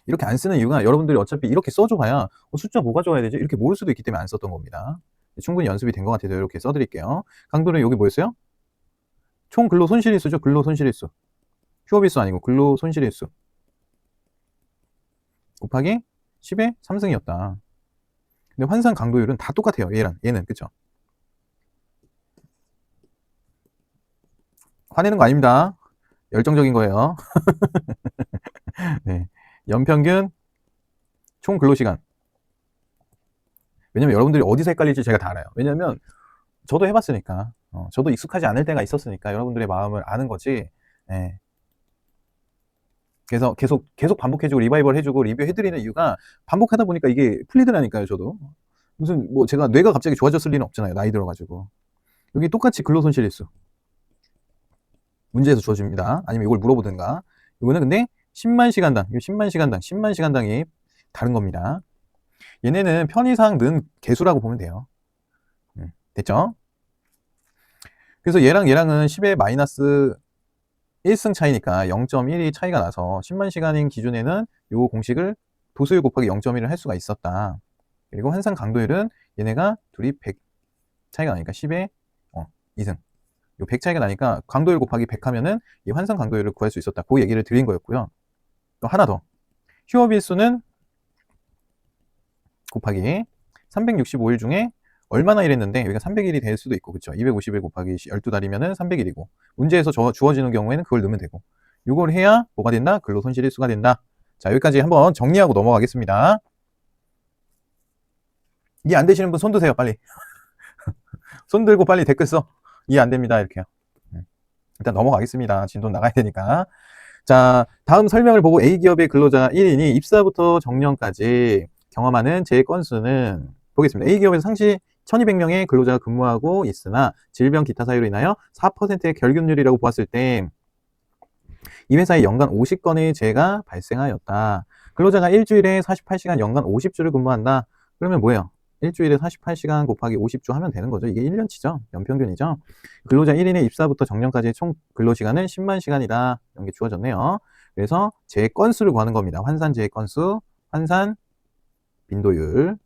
이렇게 안 쓰는 이유가 여러분들이 어차피 이렇게 써줘봐야 숫자 뭐가 좋아야 되지? 이렇게 모를 수도 있기 때문에 안 썼던 겁니다. 충분히 연습이 된 것 같아서 이렇게 써드릴게요. 강도는 여기 뭐였어요? 총 근로 손실일수죠. 근로 손실일수. 휴업일수 아니고 근로 손실일수. 곱하기 10의 3승이었다. 근데 환산 강도율은 다 똑같아요. 얘는. 그쵸? 화내는 거 아닙니다. 열정적인 거예요. 네. 연평균 총 근로시간. 왜냐면 여러분들이 어디서 헷갈릴지 제가 다 알아요. 왜냐면 저도 해봤으니까. 저도 익숙하지 않을 때가 있었으니까 여러분들의 마음을 아는 거지. 네. 그래서 계속 반복해주고 리바이벌 해주고 리뷰해드리는 이유가 반복하다 보니까 이게 풀리더라니까요. 저도 무슨 뭐 제가 뇌가 갑자기 좋아졌을 리는 없잖아요. 나이 들어가지고. 여기 똑같이 근로손실일수 문제에서 주어집니다. 아니면 이걸 물어보든가. 이거는 근데 10만 시간당 10만 시간당이 다른 겁니다. 얘네는 편의상 는 개수라고 보면 돼요. 됐죠? 그래서 얘랑은 10의 마이너스 1승 차이니까 0.1이 차이가 나서 10만 시간인 기준에는 이 공식을 도수율 곱하기 0.1을 할 수가 있었다. 그리고 환산 강도율은 얘네가 둘이 100 차이가 나니까 10의 2승. 요 100 차이가 나니까 강도율 곱하기 100 하면은 이 환산 강도율을 구할 수 있었다. 그 얘기를 드린 거였고요. 또 하나 더. 휴업일수는 곱하기 365일 중에 얼마나 일했는데 여기가 300일이 될 수도 있고, 그쵸? 250일 곱하기 12달이면은 300일이고, 문제에서 주어지는 경우에는 그걸 넣으면 되고, 이걸 해야 뭐가 된다? 근로 손실일수가 된다. 자, 여기까지 한번 정리하고 넘어가겠습니다. 이해 안 되시는 분 손 드세요, 빨리. 손 들고 빨리 댓글 써. 이해 안 됩니다, 이렇게요. 일단 넘어가겠습니다. 진도 나가야 되니까. 자, 다음 설명을 보고 A기업의 근로자 1인이 입사부터 정년까지 경험하는 재 건수는 보겠습니다. A기업에서 상시 1200명의 근로자가 근무하고 있으나 질병 기타 사유로 인하여 4%의 결균율이라고 보았을 때 이 회사에 연간 50건의 재가 발생하였다. 근로자가 일주일에 48시간 연간 50주를 근무한다. 그러면 뭐예요? 일주일에 48시간 곱하기 50주 하면 되는 거죠. 이게 1년치죠. 연평균이죠. 근로자 1인의 입사부터 정년까지의 총 근로시간은 10만 시간이다. 이런 게 주어졌네요. 그래서 재 건수를 구하는 겁니다. 환산 재 건수, 환산 빈도율.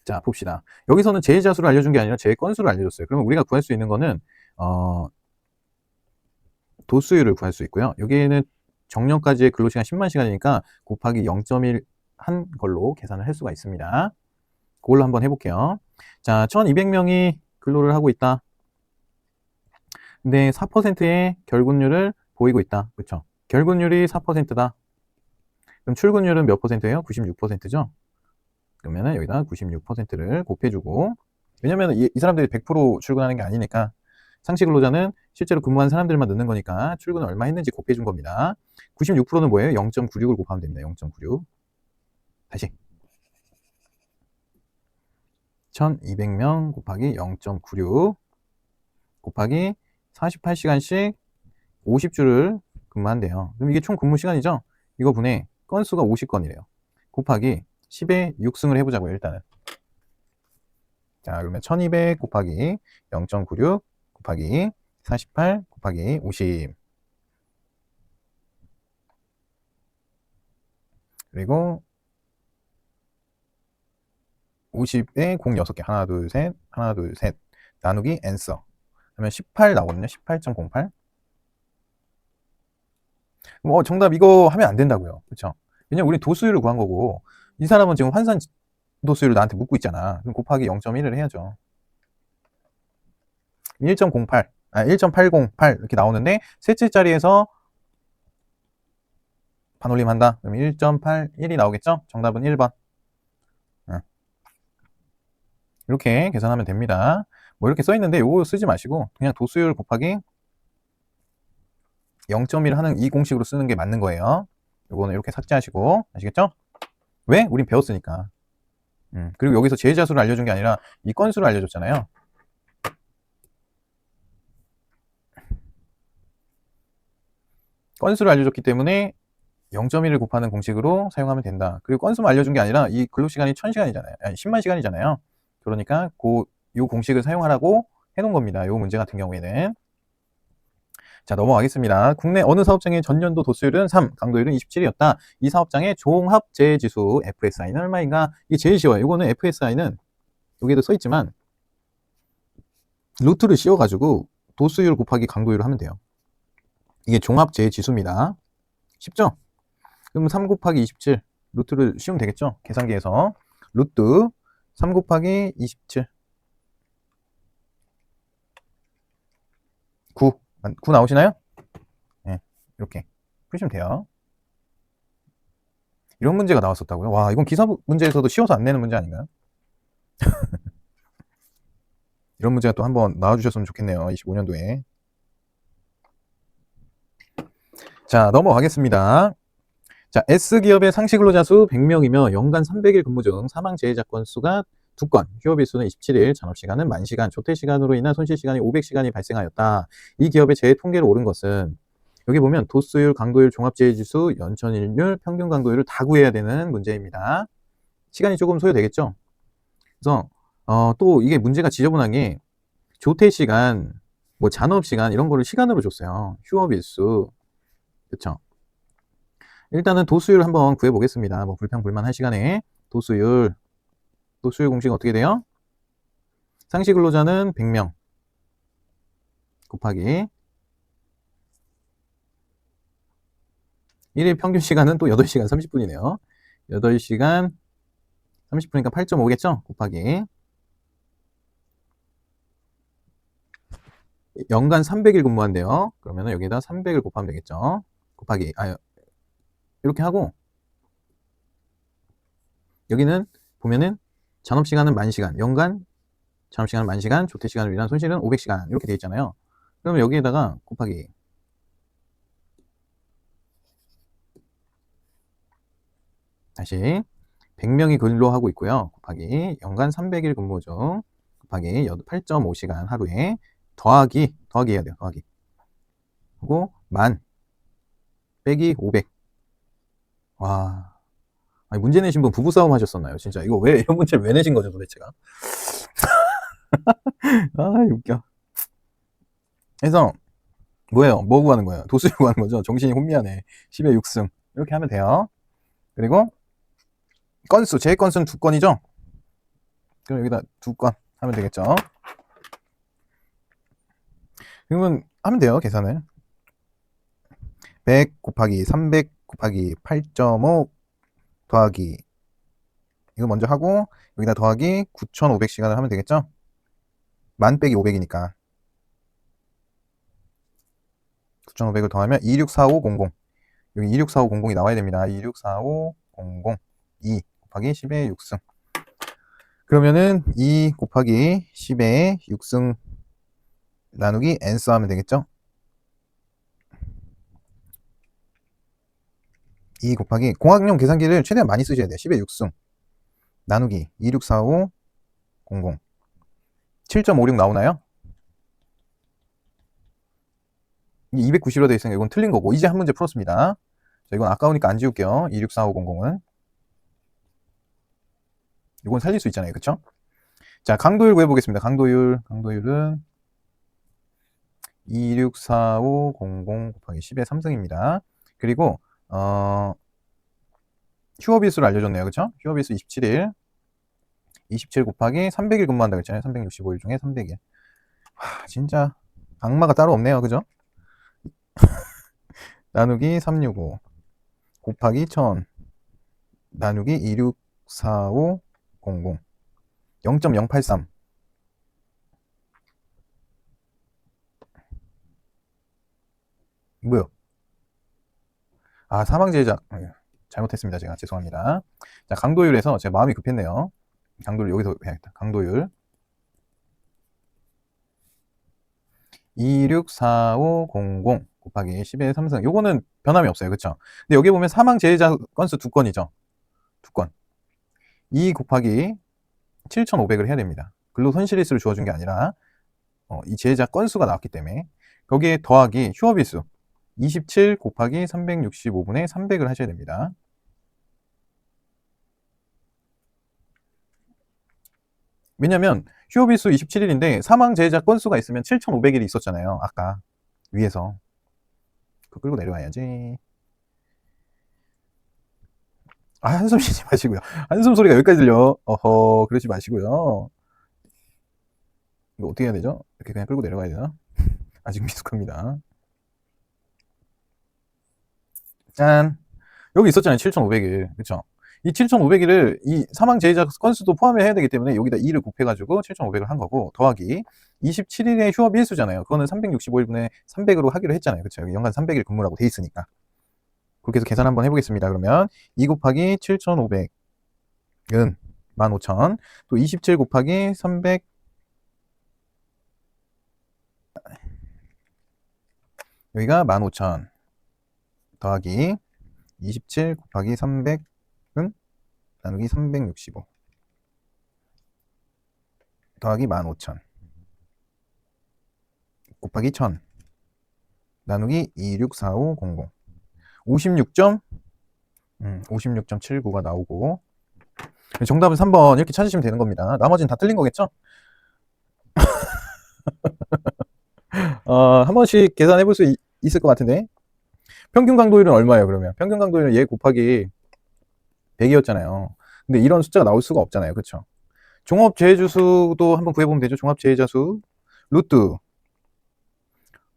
자, 봅시다. 여기서는 재자수를 알려준 게 아니라 재 건수를 알려줬어요. 그러면 우리가 구할 수 있는 거는 도수율을 구할 수 있고요. 여기에는 정년까지의 근로시간 10만 시간이니까 곱하기 0.1 한 걸로 계산을 할 수가 있습니다. 그걸로 한번 해볼게요. 자, 1200명이 근로를 하고 있다. 근데 4%의 결근율을 보이고 있다. 그렇죠? 결근율이 4%다. 그럼 출근율은 몇 %예요? 96%죠? 그러면은 여기다 96%를 곱해주고, 왜냐면 이 사람들이 100% 출근하는 게 아니니까 상시 근로자는 실제로 근무한 사람들만 넣는 거니까 출근을 얼마 했는지 곱해준 겁니다. 96%는 뭐예요? 0.96을 곱하면 됩니다. 0.96. 다시 1200명 곱하기 0.96 곱하기 48시간씩 50주를 근무한대요. 그럼 이게 총 근무 시간이죠? 이거 분의 건수가 50건이래요. 곱하기 10에 6승을 해보자고요. 일단은. 자, 그러면 1200 곱하기 0.96 곱하기 48 곱하기 50. 그리고 50에 공 6개. 하나, 둘, 셋. 하나, 둘, 셋. 나누기 answer. 그러면 18 나오거든요. 18.08. 정답 이거 하면 안 된다고요. 그쵸? 왜냐면 우리 도수율을 구한 거고, 이 사람은 지금 환산 도수율을 나한테 묻고 있잖아. 그럼 곱하기 0.1을 해야죠. 1.08, 1.808 이렇게 나오는데, 셋째 자리에서 반올림한다. 그럼 1.81이 나오겠죠? 정답은 1번. 이렇게 계산하면 됩니다. 뭐 이렇게 써 있는데 요거 쓰지 마시고 그냥 도수율 곱하기 0.1 하는 이 공식으로 쓰는 게 맞는 거예요. 요거는 이렇게 삭제하시고, 아시겠죠? 왜? 우린 배웠으니까. 그리고 여기서 제자수를 알려준 게 아니라 이 건수를 알려줬잖아요. 건수를 알려줬기 때문에 0.1을 곱하는 공식으로 사용하면 된다. 그리고 건수만 알려준 게 아니라 이 근로시간이 1000시간이잖아요. 아니 10만 시간이잖아요. 그러니까 요 공식을 사용하라고 해놓은 겁니다. 요 문제 같은 경우에는. 자, 넘어가겠습니다. 국내 어느 사업장의 전년도 도수율은 3, 강도율은 27이었다. 이 사업장의 종합재해지수 FSI는 얼마인가? 이게 제일 쉬워요. 이거는 FSI는 여기에도 써있지만 루트를 씌워가지고 도수율 곱하기 강도율을 하면 돼요. 이게 종합재해지수입니다. 쉽죠? 그럼 3 곱하기 27 루트를 씌우면 되겠죠? 계산기에서 루트 3 곱하기 27 9 나오시나요? 네, 이렇게 푸시면 돼요. 이런 문제가 나왔었다고요? 와, 이건 기사 문제에서도 쉬워서 안 내는 문제 아닌가요? 이런 문제가 또 한번 나와주셨으면 좋겠네요. 25년도에. 자, 넘어가겠습니다. 자, S기업의 상시 근로자 수 100명이며 연간 300일 근무 중 사망 재해자 건수가 2건, 휴업일 수는 27일, 잔업시간은 10,000시간, 조퇴시간으로 인한 손실시간이 500시간이 발생하였다. 이 기업의 재해 통계를 옳은 것은 여기 보면 도수율, 강도율, 종합재해지수, 연천일률, 평균 강도율을 다 구해야 되는 문제입니다. 시간이 조금 소요되겠죠? 그래서 또 이게 문제가 지저분한 게 조퇴시간, 뭐 잔업시간 이런 거를 시간으로 줬어요. 휴업일수. 그쵸? 일단은 도수율 한번 구해보겠습니다. 뭐 불평불만 할 시간에 도수율 공식 어떻게 돼요? 상시 근로자는 100명 곱하기 1일 평균 시간은 또 8시간 30분이네요. 8시간 30분이니까 8.5겠죠? 곱하기 연간 300일 근무한대요. 그러면 여기다 300을 곱하면 되겠죠? 곱하기 이렇게 하고 여기는 보면은 잔업시간은 10,000시간, 연간 잔업시간은 10,000시간, 조퇴시간을 위한 손실은 500시간 이렇게 되어 있잖아요. 그러면 여기에다가 곱하기 다시 100명이 근로하고 있고요. 곱하기 연간 300일 근무 중 곱하기 8.5시간 하루에 더하기 해야 돼요. 더하기 하고 만 빼기 500. 와, 아니, 문제 내신 분 부부싸움 하셨었나요? 진짜 이거 왜 이런 문제를 왜 내신 거죠 도대체가? 아, 웃겨. 그래서 뭐예요? 뭐 구하는 거예요? 도수를 구하는 거죠. 정신이 혼미하네. 10의 6승 이렇게 하면 돼요. 그리고 건수, 제 건수는 2건이죠? 그럼 여기다 2건 하면 되겠죠? 그러면 하면 돼요, 계산을. 100 곱하기 300 곱하기 8.5 더하기 이거 먼저 하고 여기다 더하기 9,500시간을 하면 되겠죠? 만 빼기 500이니까 9,500을 더하면 264500 여기 264500이 나와야 됩니다. 264500 2 곱하기 10의 6승 그러면은 2 곱하기 10의 6승 나누기 n수 하면 되겠죠? 2 곱하기 공학용 계산기를 최대한 많이 쓰셔야 돼요. 10의 6승 나누기 264500 7.56 나오나요? 290으로 되어 있으니까 이건 틀린 거고 이제 한 문제 풀었습니다. 자, 이건 아까우니까 안 지울게요. 264500은 이건 살릴 수 있잖아요. 그쵸? 자, 강도율 구해보겠습니다. 강도율은 264500 곱하기 10의 3승입니다. 그리고 휴업일수를 알려줬네요. 그쵸? 휴업일수 27일. 27 곱하기 300일 근무한다 그랬잖아요. 365일 중에 300일. 와, 진짜 악마가 따로 없네요. 그죠? 나누기 365 곱하기 1000 나누기 26450 0.083 뭐요? 아, 사망제자 잘못했습니다. 제가 죄송합니다. 자, 강도율에서 제가 마음이 급했네요. 강도율 여기서 해야겠다. 강도율 26450 곱하기 10의 3승. 요거는 변함이 없어요. 그쵸? 근데 여기 보면 사망제자 건수 2건이죠. 2건. 2 곱하기 7,500을 해야 됩니다. 근로손실일수를 주어준 게 아니라 이 제자 건수가 나왔기 때문에 거기에 더하기 휴업일수 27 곱하기 365분의 300을 하셔야 됩니다. 왜냐면 휴업일수 27일인데 사망제자 건수가 있으면 7,500일이 있었잖아요. 아까 위에서. 그거 끌고 내려와야지. 아, 한숨 쉬지 마시고요. 한숨 소리가 여기까지 들려. 어허, 그러지 마시고요. 이거 어떻게 해야 되죠? 이렇게 그냥 끌고 내려가야 되나? 아직 미숙합니다. 짠. 여기 있었잖아요. 7,500일. 그쵸? 이 7,500일을 이 사망제자 건수도 포함해야 되기 때문에 여기다 2를 곱해가지고 7,500을 한 거고, 더하기 27일의 휴업 일수잖아요. 그거는 365일분의 300으로 하기로 했잖아요. 그쵸? 여기 연간 300일 근무라고 돼 있으니까. 그렇게 해서 계산 한번 해보겠습니다. 그러면 2 곱하기 7,500은 15,000, 또 27 곱하기 300, 여기가 15,000 더하기 27 곱하기 300은 나누기 365 더하기 15,000 곱하기 1000 나누기 26450 56.79가 나오고, 정답은 3번 이렇게 찾으시면 되는 겁니다. 나머지는 다 틀린 거겠죠? 한 번씩 계산해 볼 수 있을 것 같은데, 평균 강도율은 얼마예요? 그러면 평균 강도율은 얘 곱하기 100이었잖아요. 근데 이런 숫자가 나올 수가 없잖아요. 그쵸? 종합제해주수도 한번 구해보면 되죠. 종합제해자수 루트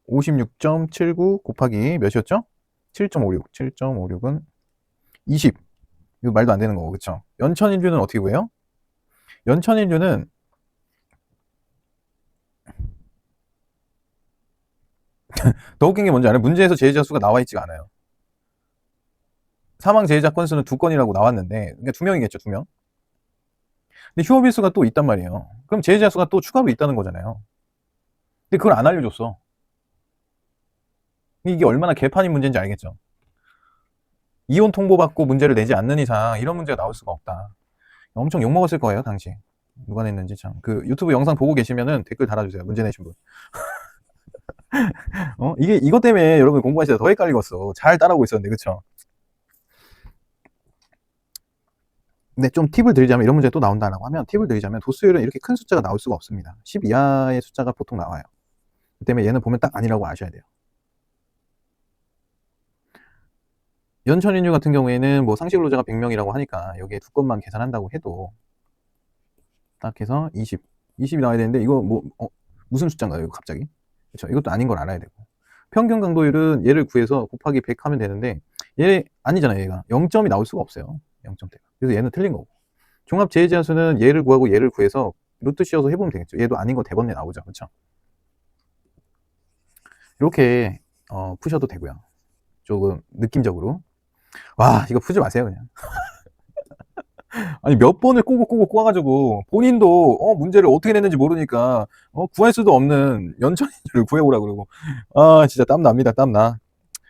56.79 곱하기 몇이었죠? 7.56. 7.56은 20. 이거 말도 안 되는 거고, 그쵸? 연천인류는 어떻게 구해요? 연천인류는 더 웃긴 게 뭔지 알아요? 문제에서 제해자 수가 나와 있지가 않아요. 사망 제해자 건수는 2건이라고 나왔는데, 그러니까 2명이겠죠, 2명. 근데 휴업일 수가 또 있단 말이에요. 그럼 제해자 수가 또 추가로 있다는 거잖아요. 근데 그걸 안 알려줬어. 이게 얼마나 개판인 문제인지 알겠죠? 이혼 통보받고 문제를 내지 않는 이상 이런 문제가 나올 수가 없다. 엄청 욕먹었을 거예요, 당시. 누가 냈는지 참. 그 유튜브 영상 보고 계시면은 댓글 달아주세요. 문제 내신 분. 이것 때문에 여러분 공부하시다 더 헷갈리겠어. 잘 따라오고 있었는데, 그쵸? 근데 좀 팁을 드리자면, 이런 문제 또 나온다라고 하면 팁을 드리자면, 도수율은 이렇게 큰 숫자가 나올 수가 없습니다. 10 이하의 숫자가 보통 나와요. 그 때문에 얘는 보면 딱 아니라고 아셔야 돼요. 연천인류 같은 경우에는 뭐 상시근로자가 100명이라고 하니까 여기에 2건만 계산한다고 해도 딱 해서 20이 나와야 되는데, 이거 뭐 무슨 숫자인가요? 이거 갑자기? 그렇죠? 이것도 아닌 걸 알아야 되고, 평균 강도율은 얘를 구해서 곱하기 100 하면 되는데, 얘 아니잖아요. 얘가 0점이 나올 수가 없어요. 0점대가. 그래서 얘는 틀린 거고, 종합 제해지하수는 얘를 구하고 얘를 구해서 루트 씌워서 해보면 되겠죠. 얘도 아닌 거 대번에 나오죠. 그렇죠? 이렇게 푸셔도 되고요. 조금 느낌적으로. 와, 이거 푸지 마세요, 그냥. 아니, 몇 번을 꼬고 꼬아가지고 본인도 문제를 어떻게 냈는지 모르니까 구할 수도 없는 연천인지를 구해오라 그러고, 아, 진짜 땀납니다. 땀나.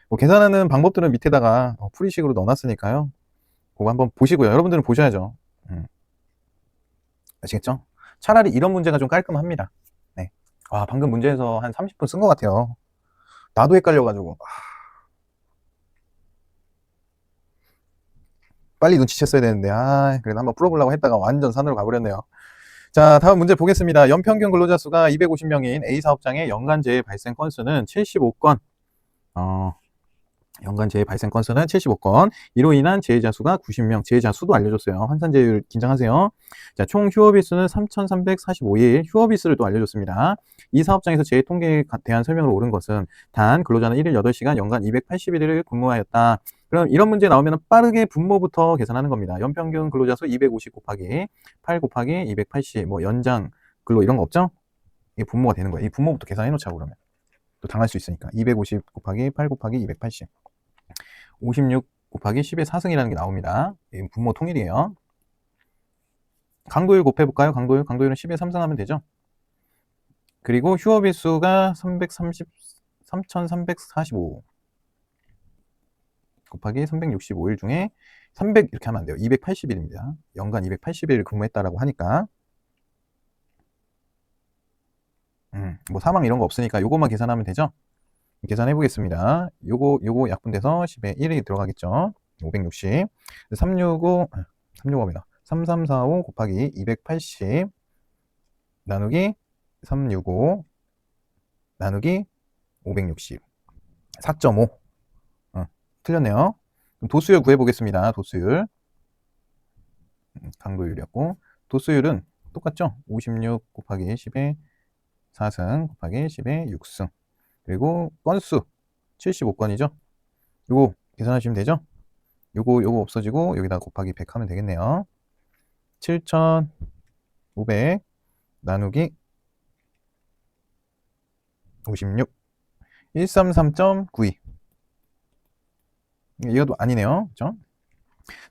뭐 계산하는 방법들은 밑에다가 풀이식으로 넣어놨으니까요. 그거 한번 보시고요. 여러분들은 보셔야죠. 아시겠죠? 차라리 이런 문제가 좀 깔끔합니다. 네. 와, 방금 문제에서 한 30분 쓴 것 같아요. 나도 헷갈려가지고. 빨리 눈치챘어야 되는데, 그래도 한번 풀어보려고 했다가 완전 산으로 가버렸네요. 자, 다음 문제 보겠습니다. 연평균 근로자 수가 250명인 A 사업장의 연간 재해 발생 건수는 75건. 연간 재해 발생 건수는 75건, 이로 인한 재해자 수가 90명, 재해자 수도 알려줬어요. 환산 재해율 긴장하세요. 자, 총 휴업일 수는 3,345일, 휴업일 수를 또 알려줬습니다. 이 사업장에서 재해 통계에 대한 설명을 옳은 것은 단 근로자는 1일 8시간, 연간 281일을 근무하였다. 그럼 이런 문제 나오면 빠르게 분모부터 계산하는 겁니다. 연평균 근로자 수 250 곱하기 8 곱하기 280, 뭐 연장 근로 이런 거 없죠? 이게 분모가 되는 거예요. 이 분모부터 계산해 놓자고 그러면. 또 당할 수 있으니까. 250 곱하기 8 곱하기 280. 56 곱하기 10의 4승이라는 게 나옵니다. 이 분모 통일이에요. 강도율 곱해볼까요? 강도율은 10의 3승 하면 되죠. 그리고 휴업일 수가 3,345 곱하기 365일 중에 300 이렇게 하면 안 돼요. 280일입니다. 연간 280일 근무했다라고 하니까 뭐 사망 이런 거 없으니까 요것만 계산하면 되죠. 계산해 보겠습니다. 요거 약분돼서 10에 1이 들어가겠죠. 560. 365입니다. 3345 곱하기 280 나누기 365 나누기 560. 4.5. 틀렸네요. 그럼 도수율 구해 보겠습니다. 도수율. 강도율이었고 도수율은 똑같죠? 56 곱하기 10의 4승 곱하기 10의 6승. 그리고 건수 75건이죠. 요거 계산하시면 되죠. 요거 없어지고 여기다 곱하기 100 하면 되겠네요. 7,500 나누기 56 133.92. 이것도 아니네요. 그죠?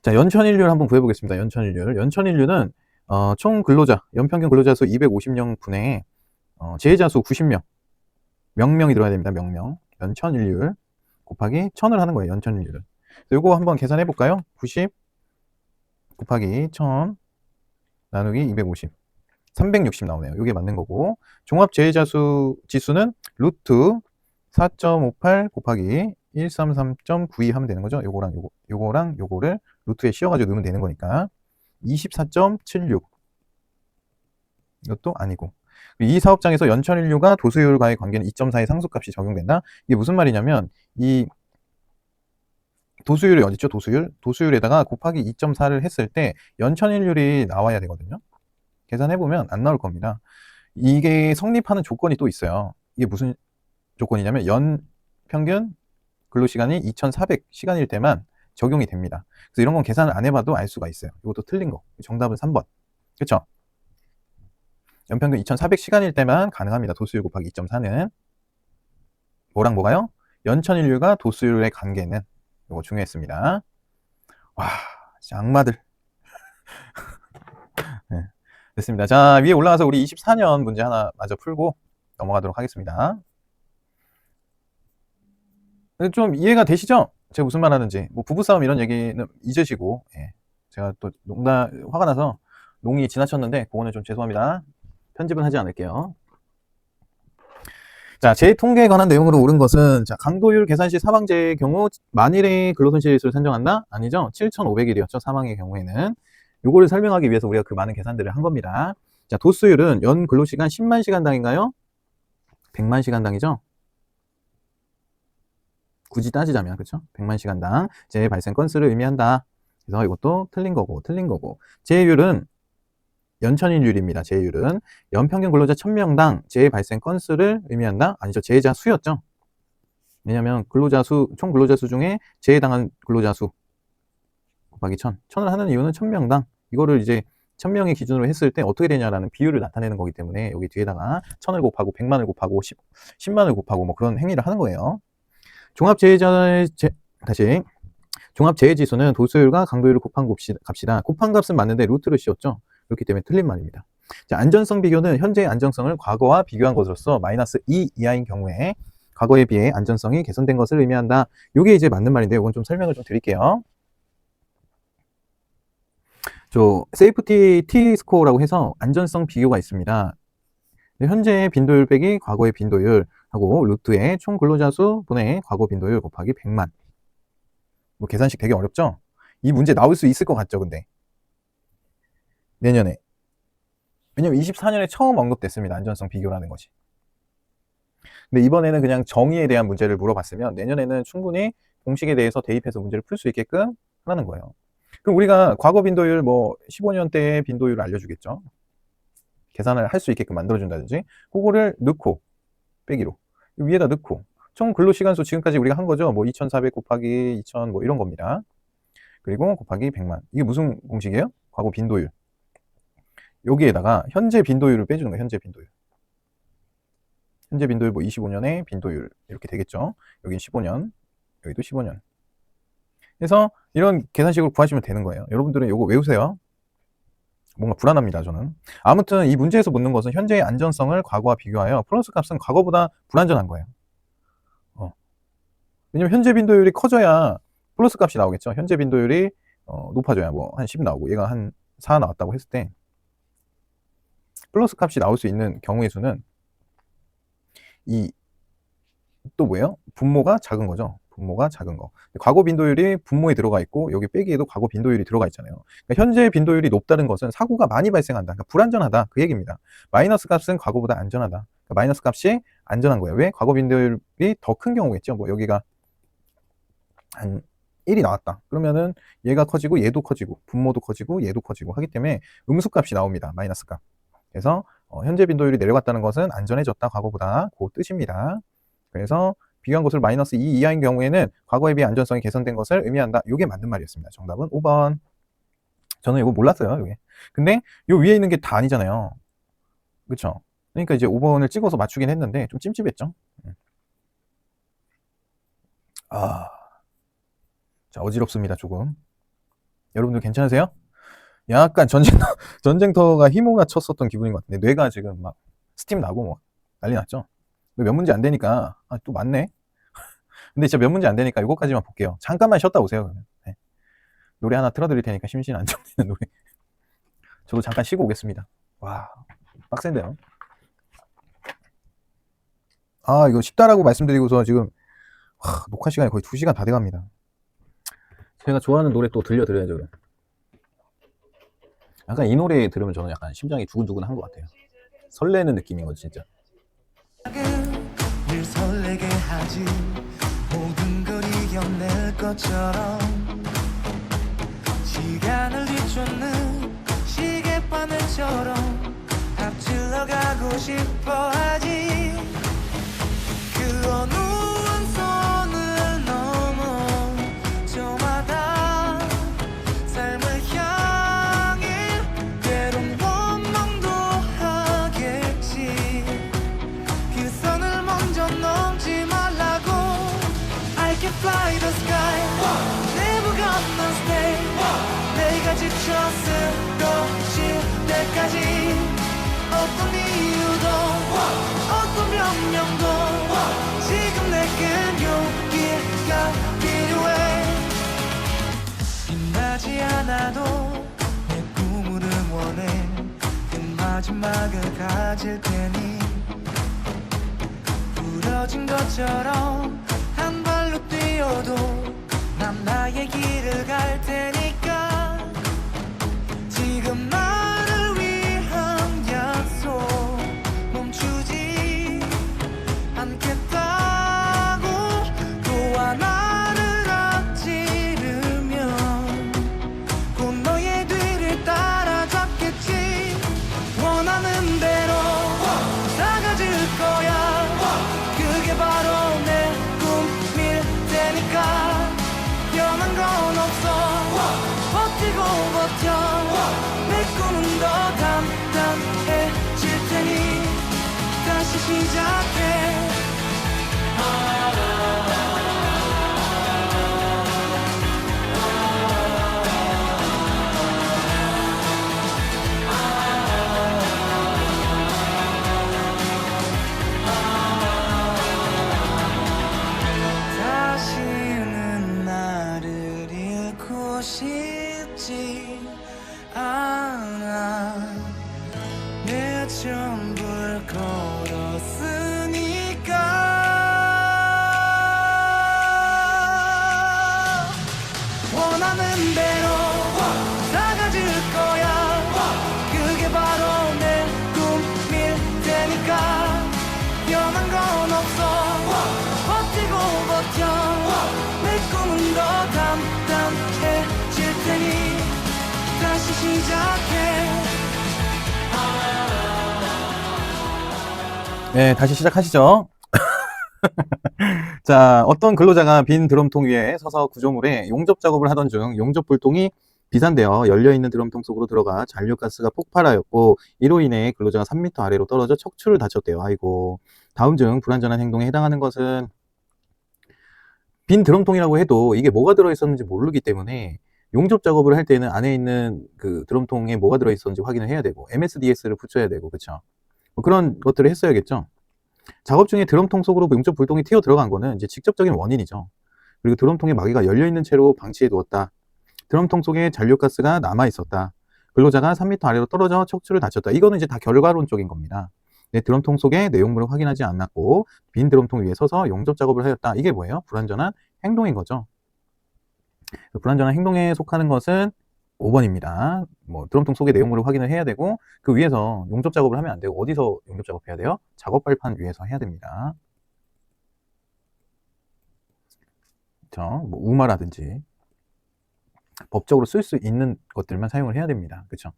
자, 연천일률 한번 구해보겠습니다. 연천일률은 총 근로자, 연평균 근로자 수 250명 분에 재해자 수 90명, 명명이 들어야 됩니다. 명명. 연천일률 곱하기 1000을 하는 거예요. 연천일률은. 요거 한번 계산해 볼까요? 90 곱하기 1000 나누기 250. 360 나오네요. 이게 맞는 거고. 종합 재해자 수 지수는 루트 4.58 곱하기 133.92 하면 되는 거죠. 요거랑 요거를 루트에 씌워가지고 넣으면 되는 거니까 24.76. 이것도 아니고. 이 사업장에서 연천인류가 도수율과의 관계는 2.4의 상수값이 적용된다. 이게 무슨 말이냐면 이 도수율이 어딨죠? 도수율에다가 곱하기 2.4를 했을 때 연천인률이 나와야 되거든요. 계산해보면 안 나올 겁니다. 이게 성립하는 조건이 또 있어요. 이게 무슨 조건이냐면 연평균 근로시간이 2,400시간일 때만 적용이 됩니다. 그래서 이런 건 계산을 안 해봐도 알 수가 있어요. 이것도 틀린 거. 정답은 3번. 그쵸? 연평균 2,400시간일 때만 가능합니다. 도수율 곱하기 2.4는. 뭐랑 뭐가요? 연천인류가 도수율의 관계는. 이거 중요했습니다. 와, 진짜 악마들. 네, 됐습니다. 자, 위에 올라가서 우리 24년 문제 하나 마저 풀고 넘어가도록 하겠습니다. 좀 이해가 되시죠? 제가 무슨 말 하는지. 뭐 부부싸움 이런 얘기는 잊으시고, 예. 제가 또 화가 나서 농이 지나쳤는데, 그거는 좀 죄송합니다. 편집은 하지 않을게요. 자, 재 통계에 관한 내용으로 옳은 것은, 자, 강도율 계산 시 사망재의 경우 만일의 근로손실일수를 산정한다? 아니죠? 7,500일이었죠. 사망의 경우에는. 요거를 설명하기 위해서 우리가 그 많은 계산들을 한 겁니다. 자, 도수율은 연 근로시간 10만 시간당인가요? 100만 시간당이죠? 굳이 따지자면, 그렇죠? 100만 시간당 재해 발생 건수를 의미한다. 그래서 이것도 틀린 거고. 재해율은 연천인율입니다. 재해율은 연평균 근로자 1000명당 재해 발생 건수를 의미한다? 아니죠. 재해자 수였죠. 왜냐면 총 근로자 수 중에 재해당한 근로자 수 곱하기 1000. 1000을 하는 이유는 1000명당. 이거를 이제 1000명의 기준으로 했을 때 어떻게 되냐라는 비율을 나타내는 거기 때문에 여기 뒤에다가 1000을 곱하고 100만을 곱하고 10만을 곱하고 뭐 그런 행위를 하는 거예요. 종합재해지수는 도수율과 강도율을 곱한 값이다. 곱한 값은 맞는데 루트를 씌웠죠. 그렇기 때문에 틀린 말입니다. 자, 안전성 비교는 현재의 안정성을 과거와 비교한 것으로서 마이너스 2 이하인 경우에 과거에 비해 안전성이 개선된 것을 의미한다. 이게 이제 맞는 말인데 이건 좀 설명을 좀 드릴게요. 세이프티 T스코어라고 해서 안전성 비교가 있습니다. 현재의 빈도율 빼기 과거의 빈도율하고 루트의 총 근로자 수 분의 과거 빈도율 곱하기 100만. 뭐 계산식 되게 어렵죠? 이 문제 나올 수 있을 것 같죠, 근데. 내년에. 왜냐면 24년에 처음 언급됐습니다. 안전성 비교라는 것이. 근데 이번에는 그냥 정의에 대한 문제를 물어봤으면 내년에는 충분히 공식에 대해서 대입해서 문제를 풀 수 있게끔 하라는 거예요. 그럼 우리가 과거 빈도율 뭐 15년 때의 빈도율을 알려주겠죠. 계산을 할 수 있게끔 만들어준다든지, 그거를 넣고 빼기로 위에다 넣고 총 근로시간수 지금까지 우리가 한 거죠. 뭐 2400 곱하기 2000 뭐 이런 겁니다. 그리고 곱하기 100만. 이게 무슨 공식이에요? 과거 빈도율. 여기에다가 현재 빈도율을 빼주는 거예요. 현재 빈도율. 현재 빈도율 뭐 25년의 빈도율 이렇게 되겠죠. 여긴 15년, 여기도 15년. 그래서 이런 계산식으로 구하시면 되는 거예요. 여러분들은 이거 외우세요. 뭔가 불안합니다, 저는. 아무튼 이 문제에서 묻는 것은 현재의 안전성을 과거와 비교하여 플러스 값은 과거보다 불안전한 거예요. 왜냐면 현재 빈도율이 커져야 플러스 값이 나오겠죠. 현재 빈도율이 높아져야 뭐 한 10 나오고 얘가 한 4 나왔다고 했을 때 플러스 값이 나올 수 있는 경우의 수는 또 뭐예요? 분모가 작은 거죠. 분모가 작은 거. 과거 빈도율이 분모에 들어가 있고 여기 빼기에도 과거 빈도율이 들어가 있잖아요. 그러니까 현재 빈도율이 높다는 것은 사고가 많이 발생한다. 그러니까 불안전하다. 그 얘기입니다. 마이너스 값은 과거보다 안전하다. 그러니까 마이너스 값이 안전한 거예요. 왜? 과거 빈도율이 더 큰 경우겠죠. 뭐 여기가 한 1이 나왔다. 그러면은 얘가 커지고 얘도 커지고 분모도 커지고 얘도 커지고 하기 때문에 음수값이 나옵니다. 마이너스 값. 그래서 현재 빈도율이 내려갔다는 것은 안전해졌다. 과거보다. 그 뜻입니다. 그래서 비교한 것을 마이너스 2 이하인 경우에는 과거에 비해 안전성이 개선된 것을 의미한다. 이게 맞는 말이었습니다. 정답은 5번. 저는 이거 몰랐어요. 이게. 근데 요 위에 있는 게 다 아니잖아요. 그쵸? 그러니까 이제 5번을 찍어서 맞추긴 했는데 좀 찜찜했죠. 자, 어지럽습니다. 조금. 여러분들 괜찮으세요? 약간 전쟁터가 휘몰아 쳤었던 기분인 것 같은데 뇌가 지금 막 스팀 나고 뭐 난리 났죠. 몇 문제 안 되니까 또 맞네. 근데 진짜 몇 문제 안 되니까 이거까지만 볼게요. 잠깐만 쉬었다 오세요. 그러면. 네. 노래 하나 틀어드릴 테니까 심신 안정되는 노래. 저도 잠깐 쉬고 오겠습니다. 와, 빡센데요. 이거 쉽다라고 말씀드리고서 지금 녹화 시간이 거의 2시간 다 돼갑니다. 제가 좋아하는 노래 또 들려드려야죠. 약간 이 노래 들으면 저는 약간 심장이 두근두근한 것 같아요. 설레는 느낌인 거죠, 진짜. 늘 설레게 하지 모든 걸 이겨낼 것처럼 시간을 뒤쫓는 시계바늘처럼 앞질러 가고 싶어 하지 그 어느 손을 넘어 저마다 삶을 향해 때론 원망도 하겠지 그 선을 먼저 넘지 말라고 I can fly the sky never gonna stay 내가 지쳐 쓰러질 때까지 어떤 이유도 어떤 변명도 지금 내겐 용기가 필요해 빛나지 않아도 내 꿈을 응원해 그 마지막을 가질 테니 부러진 것처럼 한 발로 뛰어도 난 나의 길을 갈 테니까 지금 나를 위한 약속 멈추지 않겠다고 또 하나를 앞지르면 곧 너의 뒤를 따라잡겠지 원하는 대로 다가질 거야 그게 바로 내 꿈일 테니까 변한 건 없어 버티고 버텨 내 꿈은 더 단단해질 테니 다시 시작해 다시는 나를 잃고 싶지 않아 내 전부를 걸었으니까 원하는 대로 다가질 거야 그게 바로 내 꿈일 테니까 변한 건 없어 버티고 버텨 내 꿈 더 담담해질 테니 다시 시작해. 네, 다시 시작하시죠. 자, 어떤 근로자가 빈 드럼통 위에 서서 구조물에 용접 작업을 하던 중 용접 불통이 비산되어 열려있는 드럼통 속으로 들어가 잔류가스가 폭발하였고, 이로 인해 근로자가 3m 아래로 떨어져 척추를 다쳤대요. 아이고. 다음 중 불완전한 행동에 해당하는 것은, 빈 드럼통이라고 해도 이게 뭐가 들어있었는지 모르기 때문에 용접 작업을 할 때는 안에 있는 그 드럼통에 뭐가 들어있었는지 확인을 해야 되고, MSDS를 붙여야 되고, 그쵸? 뭐 그런 것들을 했어야겠죠. 작업 중에 드럼통 속으로 용접 불통이 튀어 들어간 거는 이제 직접적인 원인이죠. 그리고 드럼통의 마개가 열려있는 채로 방치해 두었다. 드럼통 속에 잔류가스가 남아있었다. 근로자가 3m 아래로 떨어져 척추를 다쳤다. 이거는 이제 다 결과론적인 겁니다. 네, 드럼통 속에 내용물을 확인하지 않았고 빈 드럼통 위에 서서 용접 작업을 하였다. 이게 뭐예요? 불완전한 행동인 거죠. 불완전한 행동에 속하는 것은 5번입니다. 뭐 드럼통 속의 내용물을 확인을 해야 되고, 그 위에서 용접 작업을 하면 안 되고, 어디서 용접 작업해야 돼요? 작업 발판 위에서 해야 됩니다. 뭐 우마라든지 법적으로 쓸 수 있는 것들만 사용을 해야 됩니다. 그쵸?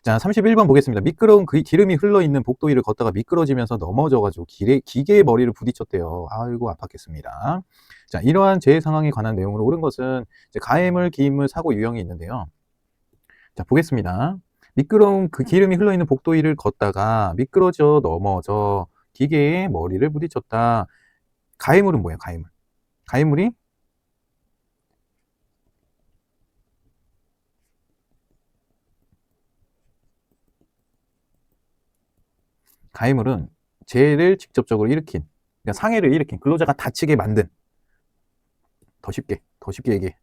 자, 31번 보겠습니다. 미끄러운 그 기름이 흘러있는 복도 위를 걷다가 미끄러지면서 넘어져가지고 기계의 머리를 부딪혔대요. 아이고, 아팠겠습니다. 자, 이러한 재해 상황에 관한 내용으로 옳은 것은 이제 가해물, 기인물, 사고 유형이 있는데요. 자, 보겠습니다. 미끄러운 그 기름이 흘러있는 복도 위를 걷다가 미끄러져 넘어져 기계의 머리를 부딪혔다. 가해물은 뭐예요? 가해물. 가해물이 가해물은 재해를 직접적으로 일으킨, 그러니까 상해를 일으킨, 근로자가 다치게 만든, 더 쉽게 얘기해.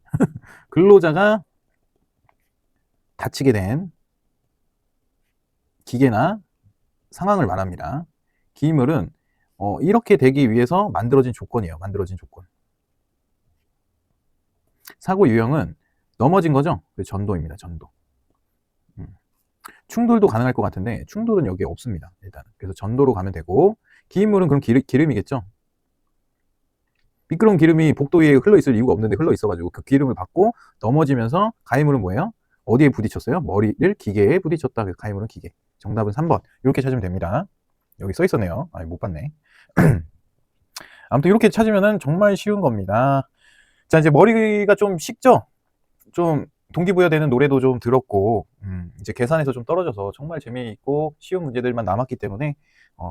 근로자가 다치게 된 기계나 상황을 말합니다. 기인물은 이렇게 되기 위해서 만들어진 조건이에요. 만들어진 조건. 사고 유형은 넘어진 거죠. 전도입니다. 전도. 충돌도 가능할 것 같은데 충돌은 여기에 없습니다. 일단 그래서 전도로 가면 되고, 기인물은 그럼 기름이겠죠. 미끄러운 기름이 복도 위에 흘러 있을 이유가 없는데 흘러 있어가지고 그 기름을 받고 넘어지면서, 가해물은 뭐예요? 어디에 부딪혔어요? 머리를 기계에 부딪혔다. 그래서 가해물은 기계. 정답은 3번. 이렇게 찾으면 됩니다. 여기 써 있었네요. 아니, 못 봤네. 아무튼 이렇게 찾으면은 정말 쉬운 겁니다. 자, 이제 머리가 좀 식죠? 좀 동기부여되는 노래도 좀 들었고, 이제 계산에서 좀 떨어져서 정말 재미있고 쉬운 문제들만 남았기 때문에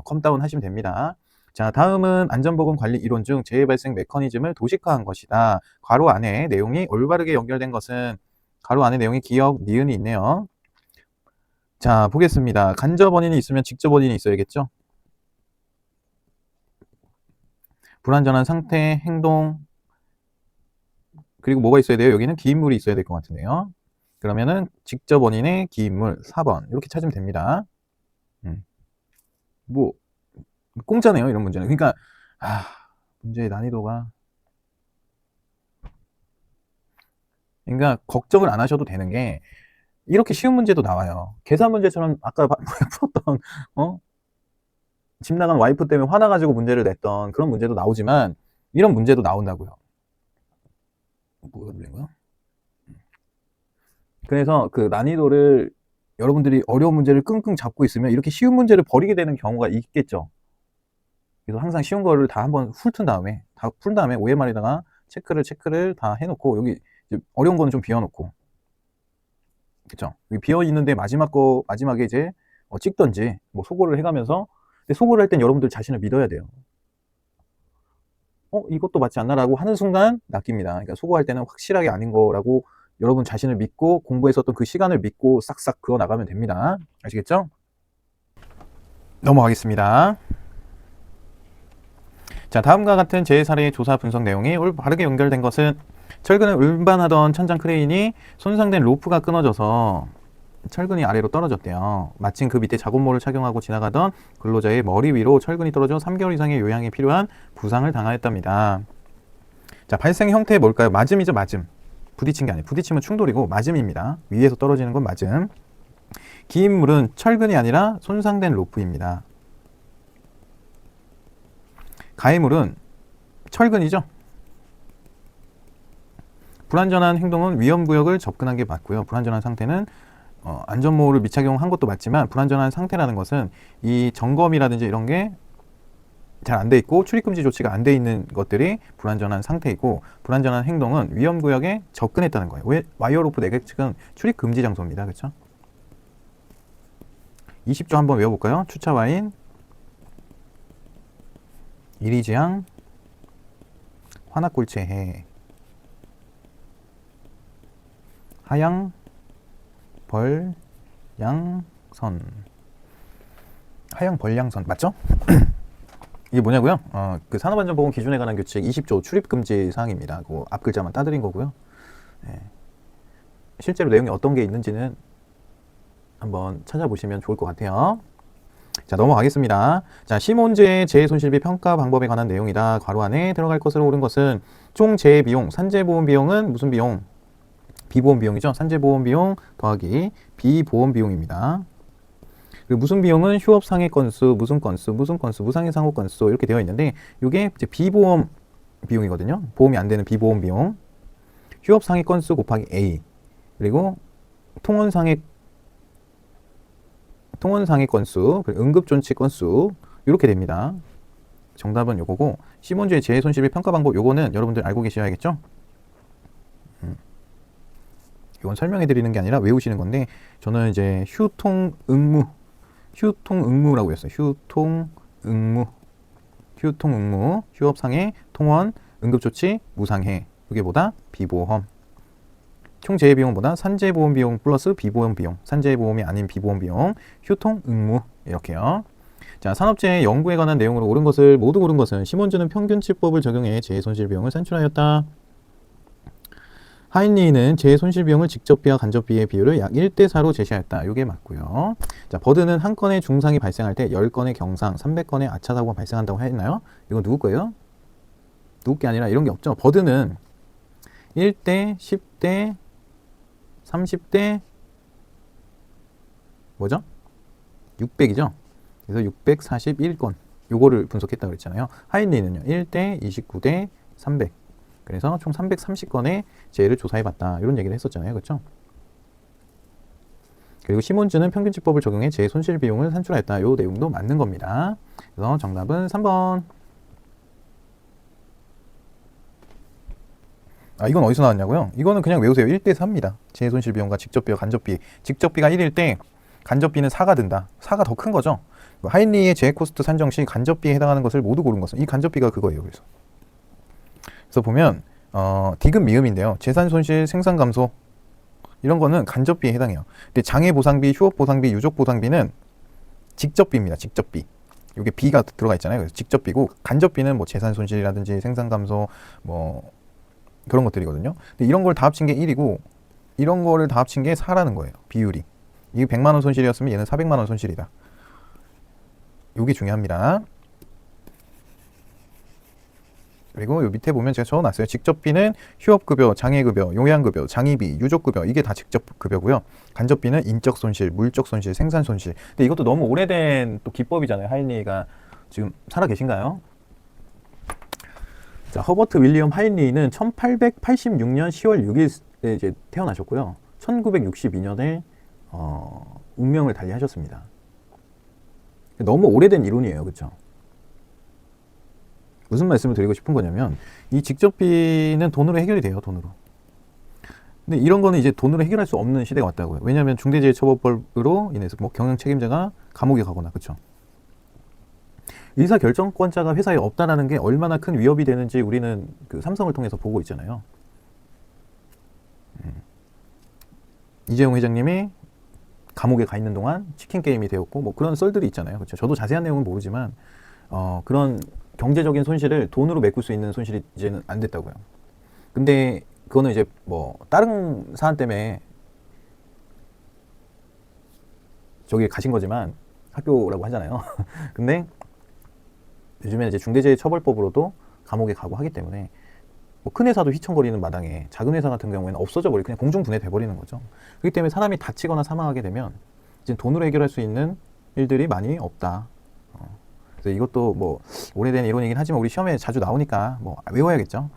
컴다운 하시면 됩니다. 자, 다음은 안전보건 관리 이론 중 재해 발생 메커니즘을 도식화한 것이다. 괄호 안에 내용이 올바르게 연결된 것은, 괄호 안에 내용이 기역, 니은이 있네요. 자, 보겠습니다. 간접 원인이 있으면 직접 원인이 있어야겠죠? 불완전한 상태, 행동, 그리고 뭐가 있어야 돼요? 여기는 기인물이 있어야 될 것 같은데요. 그러면은 직접 원인의 기인물 4번 이렇게 찾으면 됩니다. 뭐 공짜네요, 이런 문제는. 그러니까 문제의 난이도가, 그러니까 걱정을 안 하셔도 되는 게, 이렇게 쉬운 문제도 나와요. 계산 문제처럼 아까 풀었던 집 나간 와이프 때문에 화나가지고 문제를 냈던 그런 문제도 나오지만 이런 문제도 나온다고요. 뭐가 들린 거야? 그래서 그 난이도를, 여러분들이 어려운 문제를 끙끙 잡고 있으면 이렇게 쉬운 문제를 버리게 되는 경우가 있겠죠. 그래서 항상 쉬운 거를 다 한번 훑은 다음에, 다 푼 다음에 OMR에다가 체크를 다 해놓고, 여기 어려운 거는 좀 비워놓고, 그쵸? 여기 비어있는데 마지막에 이제 찍던지 뭐 소거를 해가면서, 근데 소거를 할 땐 여러분들 자신을 믿어야 돼요. 이것도 맞지 않나? 라고 하는 순간 낚입니다. 그러니까 소거할 때는 확실하게 아닌 거라고 여러분 자신을 믿고, 공부했었던 그 시간을 믿고 싹싹 그어 나가면 됩니다. 아시겠죠? 넘어가겠습니다. 자, 다음과 같은 재해 사례의 조사 분석 내용이 올바르게 연결된 것은, 철근을 운반하던 천장 크레인이 손상된 로프가 끊어져서 철근이 아래로 떨어졌대요. 마침 그 밑에 작업모를 착용하고 지나가던 근로자의 머리 위로 철근이 떨어져 3개월 이상의 요양이 필요한 부상을 당하였답니다. 자, 발생 형태 뭘까요? 맞음이죠, 맞음. 부딪힌 게 아니에요. 부딪히면 충돌이고 맞음입니다. 위에서 떨어지는 건 맞음. 기인물은 철근이 아니라 손상된 로프입니다. 가해물은 철근이죠. 불완전한 행동은 위험구역을 접근한 게 맞고요. 불완전한 상태는 안전모를 미착용한 것도 맞지만 불완전한 상태라는 것은 이 점검이라든지 이런 게 잘 안 돼 있고 출입금지 조치가 안 돼 있는 것들이 불완전한 상태이고, 불완전한 행동은 위험구역에 접근했다는 거예요. 왜 와이어로프 내객측은 출입금지 장소입니다. 그렇죠? 20조 한번 외워볼까요? 추차와인, 이리지향, 화나꼴체해, 하양, 벌, 양선. 하양, 벌, 양선 맞죠? 이게 뭐냐고요? 그 산업안전보건 기준에 관한 규칙 20조 출입금지 사항입니다. 그 앞 글자만 따드린 거고요. 네. 실제로 내용이 어떤 게 있는지는 한번 찾아보시면 좋을 것 같아요. 자, 넘어가겠습니다. 자, 시몬즈의 재해손실비 평가 방법에 관한 내용이다. 괄호 안에 들어갈 것으로 옳은 것은 총 재해 비용, 산재보험 비용은 무슨 비용? 비보험 비용이죠. 산재보험 비용 더하기 비보험 비용입니다. 그리고 무슨 비용은 휴업 상해 건수, 무슨 건수, 무상해 상호 건수 이렇게 되어 있는데, 이게 이제 비보험 비용이거든요. 보험이 안 되는 비보험 비용. 휴업 상해 건수 곱하기 A, 그리고 통원 상해 건수, 그리고 응급존치 건수 이렇게 됩니다. 정답은 요거고, 시몬즈의 재해손실비 평가 방법 요거는 여러분들 알고 계셔야겠죠? 이건 설명해 드리는 게 아니라 외우시는 건데, 저는 이제 휴통응무라고 했어요. 휴통응무, 휴업상해, 통원, 응급조치, 무상해. 이게 보다 비보험. 총 재해비용보다 산재보험 비용 플러스 비보험 비용, 산재보험이 아닌 비보험 비용, 휴통응무 이렇게요. 자, 산업재해 연구에 관한 내용으로 옳은 것을 모두 고른 것은 시몬즈는 평균치법을 적용해 재해손실비용을 산출하였다. 하인리는 재해손실비용을 직접비와 간접비의 비율을 약 1대4로 제시하였다. 이게 맞고요. 자, 버드는 한 건의 중상이 발생할 때 10건의 경상, 300건의 아차사고가 발생한다고 했나요? 이건 누구 거예요? 누구 게 아니라 이런 게 없죠. 버드는 1대, 10대, 30대 뭐죠? 600이죠. 그래서 641건 요거를 분석했다고 그랬잖아요. 하인리는요 1대, 29대, 300. 그래서 총 330건의 재해를 조사해봤다. 이런 얘기를 했었잖아요. 그렇죠? 그리고 시몬즈는 평균치법을 적용해 재해 손실 비용을 산출하였다. 이 내용도 맞는 겁니다. 그래서 정답은 3번. 이건 어디서 나왔냐고요? 이거는 그냥 외우세요. 1대4입니다. 재해 손실 비용과 직접비와 간접비. 직접비가 1일 때 간접비는 4가 든다. 4가 더 큰 거죠. 하인리의 재해 코스트 산정 시 간접비에 해당하는 것을 모두 고른 것은 이 간접비가 그거예요. 그래서 보면 디귿 미음인데요. 재산 손실, 생산 감소 이런 거는 간접비에 해당해요. 근데 장애 보상비, 휴업 보상비, 유족 보상비는 직접비입니다. 직접비. 이게 비가 들어가 있잖아요. 그래서 직접비고, 간접비는 뭐 재산 손실이라든지 생산 감소 뭐 그런 것들이거든요. 근데 이런 걸 다 합친 게 1이고 이런 거를 다 합친 게 4라는 거예요. 비율이. 이게 100만 원 손실이었으면 얘는 400만 원 손실이다. 이게 중요합니다. 그리고 요 밑에 보면 제가 적어놨어요. 직접비는 휴업급여, 장애급여, 요양급여, 장의비, 유족급여 이게 다 직접급여고요. 간접비는 인적 손실, 물적 손실, 생산 손실. 근데 이것도 너무 오래된 또 기법이잖아요. 하인리가 지금 살아 계신가요? 자, 허버트 윌리엄 하인리는 1886년 10월 6일에 이제 태어나셨고요. 1962년에 운명을 달리하셨습니다. 너무 오래된 이론이에요. 그렇죠? 무슨 말씀을 드리고 싶은 거냐면 이 직접비는 돈으로 해결이 돼요. 돈으로. 근데 이런 거는 이제 돈으로 해결할 수 없는 시대가 왔다고요. 왜냐하면 중대재해처벌법으로 인해서 뭐 경영 책임자가 감옥에 가거나 그렇죠. 의사결정권자가 회사에 없다라는 게 얼마나 큰 위협이 되는지 우리는 그 삼성을 통해서 보고 있잖아요. 이재용 회장님이 감옥에 가 있는 동안 치킨 게임이 되었고 뭐 그런 썰들이 있잖아요. 그렇죠. 저도 자세한 내용은 모르지만 그런 경제적인 손실을 돈으로 메꿀 수 있는 손실이 이제는 안 됐다고요. 근데 그거는 이제 뭐 다른 사안 때문에 저기 가신 거지만 학교라고 하잖아요. 근데 요즘에 이제 중대재해처벌법으로도 감옥에 가고 하기 때문에 뭐 큰 회사도 휘청거리는 마당에 작은 회사 같은 경우에는 없어져 버리고 그냥 공중분해 돼버리는 거죠. 그렇기 때문에 사람이 다치거나 사망하게 되면 이제 돈으로 해결할 수 있는 일들이 많이 없다. 그래서 이것도 뭐 오래된 이론이긴 하지만 우리 시험에 자주 나오니까 뭐 외워야겠죠.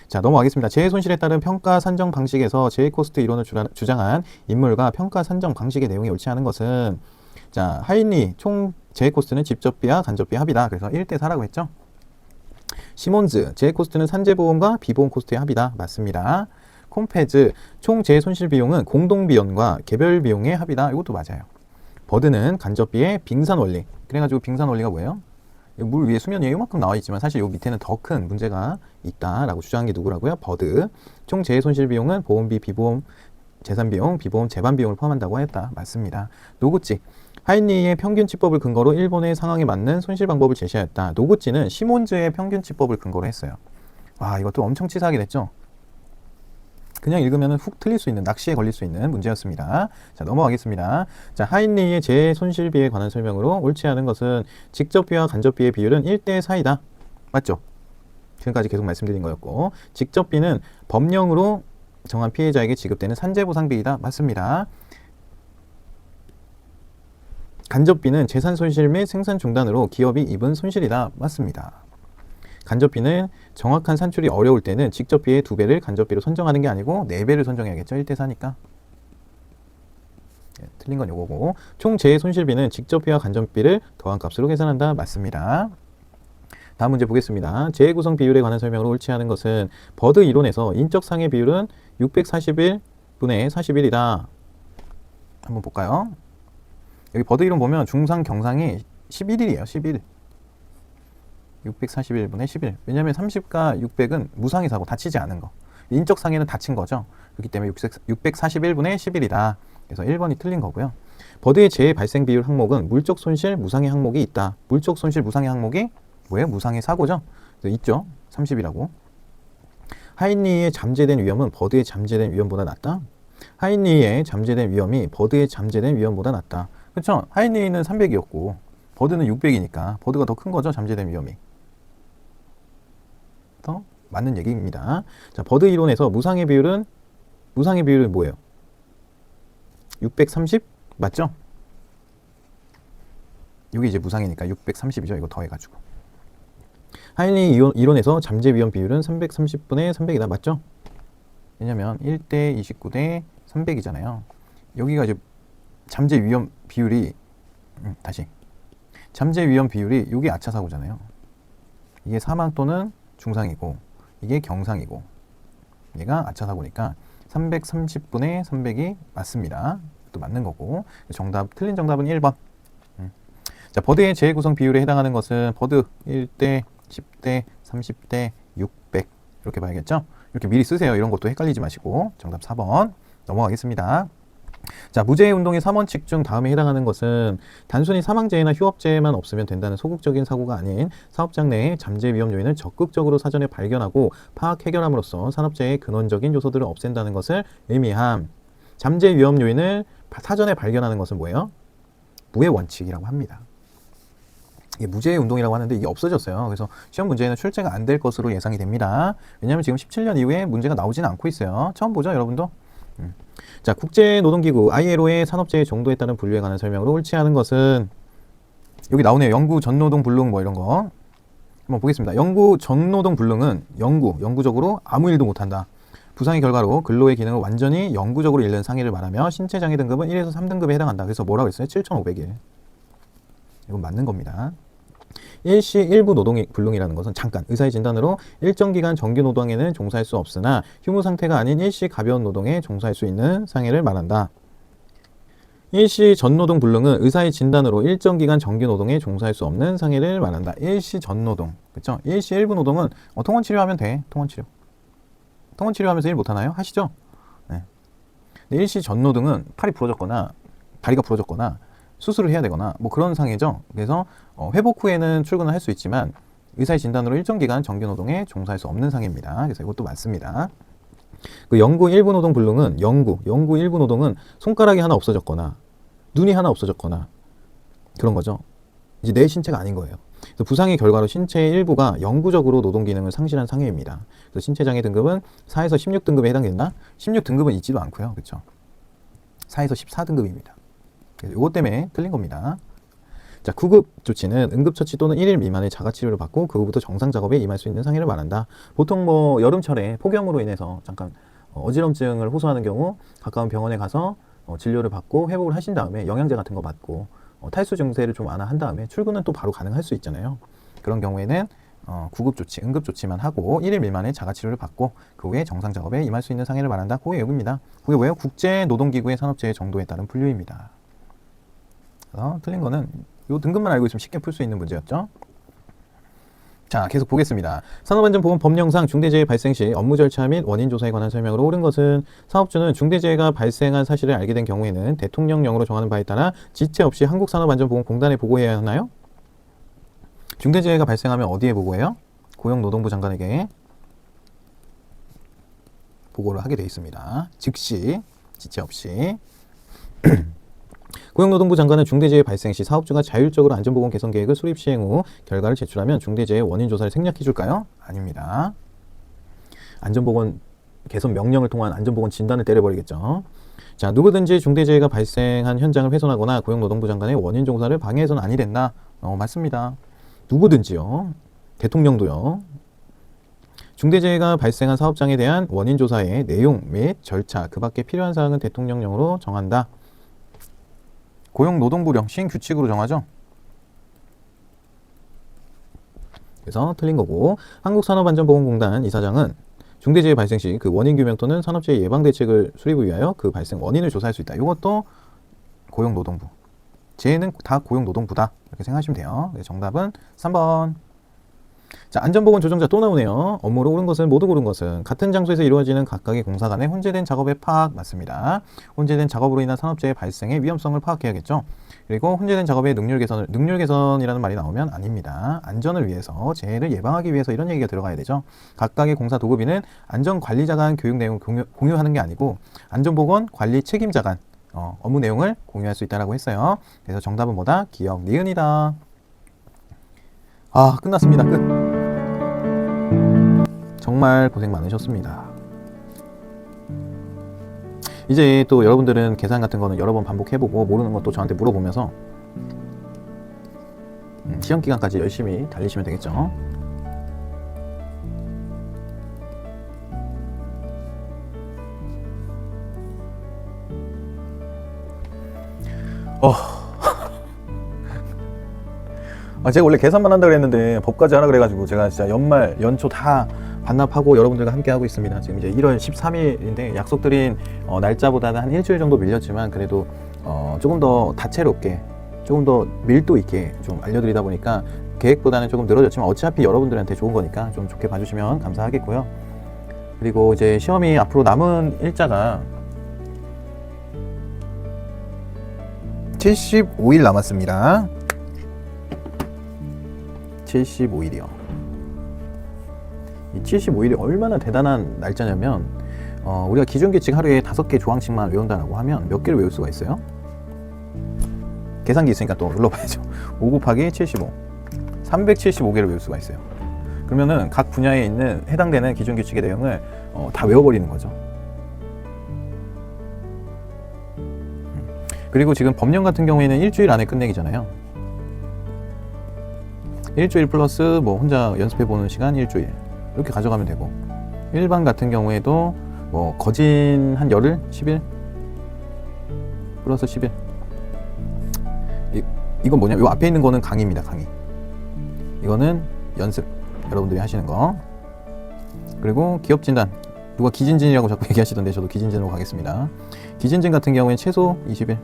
자, 넘어가겠습니다. 재해 손실에 따른 평가 산정 방식에서 재해 코스트 이론을 주장한 인물과 평가 산정 방식의 내용이 옳지 않은 것은, 자, 하인리 총 재해 코스트는 직접비와 간접비 합이다. 그래서 1대 4라고 했죠. 시몬즈 재해 코스트는 산재보험과 비보험 코스트의 합이다. 맞습니다. 콤페즈 총 재해 손실 비용은 공동비용과 개별 비용의 합이다. 이것도 맞아요. 버드는 간접비의 빙산 원리. 그래가지고 빙산 원리가 뭐예요? 물 위에 수면 위에 이만큼 나와 있지만 사실 요 밑에는 더 큰 문제가 있다라고 주장한 게 누구라고요? 버드. 총 재해 손실 비용은 보험비, 비보험, 재산 비용, 비보험, 재반 비용을 포함한다고 했다. 맞습니다. 노구찌. 하인리의 평균치법을 근거로 일본의 상황에 맞는 손실 방법을 제시하였다. 노구찌는 시몬즈의 평균치법을 근거로 했어요. 와, 이것도 엄청 치사하게 됐죠? 그냥 읽으면 훅 틀릴 수 있는, 낚시에 걸릴 수 있는 문제였습니다. 자, 넘어가겠습니다. 자, 하인리의 재해 손실비에 관한 설명으로 옳지 않은 것은 직접비와 간접비의 비율은 1대 4이다. 맞죠? 지금까지 계속 말씀드린 거였고, 직접비는 법령으로 정한 피해자에게 지급되는 산재보상비이다. 맞습니다. 간접비는 재산 손실 및 생산 중단으로 기업이 입은 손실이다. 맞습니다. 간접비는 정확한 산출이 어려울 때는 직접비의 2배를 간접비로 선정하는 게 아니고 4배를 선정해야겠죠. 1대 4니까. 네, 틀린 건 요거고, 총 재해 손실비는 직접비와 간접비를 더한 값으로 계산한다. 맞습니다. 다음 문제 보겠습니다. 재해 구성 비율에 관한 설명으로 옳지 않은 것은 버드 이론에서 인적 상해 비율은 641분의 41이다. 한번 볼까요? 여기 버드 이론 보면 중상 경상이 11일이에요. 11. 641분의 11. 왜냐하면 30과 600은 무상해 사고, 다치지 않은 거. 인적 상해는 다친 거죠. 그렇기 때문에 641분의 11이다. 그래서 1번이 틀린 거고요. 버드의 재해 발생 비율 항목은 물적 손실, 무상해 항목이 있다. 물적 손실, 무상해 항목이 뭐예요? 무상해 사고죠. 그래서 있죠. 30이라고. 하인리의 잠재된 위험은 버드의 잠재된 위험보다 낮다. 하인리의 잠재된 위험이 버드의 잠재된 위험보다 낮다. 그렇죠? 하인리는 300이었고 버드는 600이니까 버드가 더 큰 거죠. 잠재된 위험이. 더 맞는 얘기입니다. 자, 버드 이론에서 무상해 비율은 뭐예요? 630 맞죠? 여기 이제 무상이니까 630이죠. 이거 더해가지고. 하인리 이론에서 잠재 위험 비율은 330분의 300이다. 맞죠? 왜냐면 1대 29대 300이잖아요. 여기가 이제 잠재 위험 비율이 잠재 위험 비율이 이게 아차 사고잖아요. 이게 사망 또는 중상이고 이게 경상이고 얘가 아차 사고니까 330분의 300이 맞습니다. 또 맞는 거고, 틀린 정답은 1번. 자, 버드의 재해 구성 비율에 해당하는 것은 버드 1대 10대 30대 600 이렇게 봐야겠죠? 이렇게 미리 쓰세요. 이런 것도 헷갈리지 마시고. 정답 4번 넘어가겠습니다. 자, 무재해 운동의 3원칙 중 다음에 해당하는 것은 단순히 사망재해나 휴업재해만 없으면 된다는 소극적인 사고가 아닌 사업장 내의 잠재 위험 요인을 적극적으로 사전에 발견하고 파악 해결함으로써 산업재해의 근원적인 요소들을 없앤다는 것을 의미함. 잠재 위험 요인을 사전에 발견하는 것은 뭐예요? 무의 원칙이라고 합니다. 이게 무재해 운동이라고 하는데 이게 없어졌어요. 그래서 시험 문제에는 출제가 안 될 것으로 예상이 됩니다. 왜냐하면 지금 17년 이후에 문제가 나오지는 않고 있어요. 처음 보죠, 여러분도? 자, 국제노동기구 ILO의 산업재해 정도에 따른 분류에 관한 설명으로 옳지 않은 것은 여기 나오네요. 영구 전노동 불능 뭐 이런 거 한번 보겠습니다. 영구 전노동 불능은 영구적으로 아무 일도 못한다. 부상의 결과로 근로의 기능을 완전히 영구적으로 잃는 상해를 말하며 신체장애 등급은 1에서 3등급에 해당한다. 그래서 뭐라고 했어요? 7,500일. 이건 맞는 겁니다. 일시 일부 노동 불능이라는 것은 잠깐 의사의 진단으로 일정 기간 정규 노동에는 종사할 수 없으나 휴무 상태가 아닌 일시 가벼운 노동에 종사할 수 있는 상해를 말한다. 일시 전노동 불능은 의사의 진단으로 일정 기간 정규 노동에 종사할 수 없는 상해를 말한다. 일시 전노동, 그렇죠? 일시 일부 노동은 통원 치료하면 돼. 통원 치료하면서 일 못하나요? 하시죠? 네. 근데 일시 전노동은 팔이 부러졌거나 다리가 부러졌거나 수술을 해야 되거나 뭐 그런 상해죠. 그래서 회복 후에는 출근을 할 수 있지만 의사의 진단으로 일정 기간 정규 노동에 종사할 수 없는 상해입니다. 그래서 이것도 맞습니다. 그 영구 일부 노동 불능은 영구 일부 노동은 손가락이 하나 없어졌거나 눈이 하나 없어졌거나 그런 거죠. 이제 내 신체가 아닌 거예요. 그래서 부상의 결과로 신체의 일부가 영구적으로 노동 기능을 상실한 상해입니다. 그래서 신체장애 등급은 4에서 16등급에 해당된다. 16등급은 있지도 않고요. 그렇죠? 4에서 14등급입니다. 이것 때문에 틀린 겁니다. 자, 구급 조치는 응급처치 또는 1일 미만의 자가치료를 받고 그 후부터 정상 작업에 임할 수 있는 상해를 말한다. 보통 뭐 여름철에 폭염으로 인해서 잠깐 어지럼증을 호소하는 경우 가까운 병원에 가서 진료를 받고 회복을 하신 다음에 영양제 같은 거 맞고 탈수 증세를 좀 완화한 다음에 출근은 또 바로 가능할 수 있잖아요. 그런 경우에는 구급조치, 응급조치만 하고 1일 미만의 자가치료를 받고 그 후에 정상 작업에 임할 수 있는 상해를 말한다. 그게 외국입니다. 그게 뭐예요? 국제노동기구의 산업재해 정도에 따른 분류입니다. 그래서 틀린 거는 이 등급만 알고 있으면 쉽게 풀 수 있는 문제였죠. 자, 계속 보겠습니다. 산업안전보건 법령상 중대재해 발생 시 업무 절차 및 원인 조사에 관한 설명으로 옳은 것은 사업주는 중대재해가 발생한 사실을 알게 된 경우에는 대통령령으로 정하는 바에 따라 지체 없이 한국산업안전보건공단에 보고해야 하나요? 중대재해가 발생하면 어디에 보고해요? 고용노동부 장관에게 보고를 하게 되어 있습니다. 즉시 지체 없이. 고용노동부 장관은 중대재해 발생 시 사업주가 자율적으로 안전보건 개선 계획을 수립 시행 후 결과를 제출하면 중대재해 원인 조사를 생략해 줄까요? 아닙니다. 안전보건 개선 명령을 통한 안전보건 진단을 때려버리겠죠. 자, 누구든지 중대재해가 발생한 현장을 훼손하거나 고용노동부 장관의 원인 조사를 방해해서는 아니 된다. 맞습니다. 누구든지요. 대통령도요. 중대재해가 발생한 사업장에 대한 원인 조사의 내용 및 절차, 그 밖에 필요한 사항은 대통령령으로 정한다. 고용노동부령 신규칙으로 정하죠. 그래서 틀린 거고, 한국산업안전보건공단 이사장은 중대재해 발생 시 그 원인 규명 또는 산업재해 예방 대책을 수립을 위하여 그 발생 원인을 조사할 수 있다. 이것도 고용노동부. 재해는 다 고용노동부다. 이렇게 생각하시면 돼요. 정답은 3번. 자, 안전보건 조정자 또 나오네요. 업무로 옳은 것은 모두 고른 것은 같은 장소에서 이루어지는 각각의 공사 간의 혼재된 작업의 파악. 맞습니다. 혼재된 작업으로 인한 산업재해 발생의 위험성을 파악해야겠죠. 그리고 혼재된 작업의 능률 개선이라는 말이 나오면 아닙니다. 안전을 위해서, 재해를 예방하기 위해서 이런 얘기가 들어가야 되죠. 각각의 공사 도급인은 안전관리자 간 교육 내용을 공유하는 게 아니고 안전보건 관리 책임자 간 업무 내용을 공유할 수 있다고 했어요. 그래서 정답은 뭐다? 기억, 니은이다. 아, 끝났습니다. 끝. 정말 고생 많으셨습니다. 이제 또 여러분들은 계산 같은 거는 여러 번 반복해보고 모르는 것도 저한테 물어보면서 시험 기간까지 열심히 달리시면 되겠죠. 제가 원래 계산만 한다 그랬는데 법까지 하라 그래가지고 제가 진짜 연말 연초 다 반납하고 여러분들과 함께 하고 있습니다. 지금 이제 1월 13일인데 약속드린 날짜보다는 한 일주일 정도 밀렸지만 그래도 조금 더 다채롭게 조금 더 밀도 있게 좀 알려드리다 보니까 계획보다는 조금 늘어졌지만 어차피 여러분들한테 좋은 거니까 좀 좋게 봐주시면 감사하겠고요. 그리고 이제 시험이 앞으로 남은 일자가 75일 남았습니다. 75일이요. 이 75일이 얼마나 대단한 날짜냐면 우리가 기준규칙 하루에 5개 조항씩만 외운다고 하면 몇 개를 외울 수가 있어요? 계산기 있으니까 또 눌러봐야죠. 5 곱하기 75 375개를 외울 수가 있어요. 그러면은 각 분야에 있는 해당되는 기준규칙의 내용을 다 외워버리는 거죠. 그리고 지금 법령 같은 경우에는 일주일 안에 끝내기잖아요. 일주일 플러스 뭐 혼자 연습해보는 시간 일주일 이렇게 가져가면 되고, 일반 같은 경우에도 뭐 거진 한 열흘? 10일? 플러스 10일. 이건 뭐냐? 요 앞에 있는 거는 강의입니다. 강의. 이거는 연습. 여러분들이 하시는 거. 그리고 기업진단. 누가 기진진이라고 자꾸 얘기하시던데 저도 기진진으로 가겠습니다. 기진진 같은 경우에는 최소 20일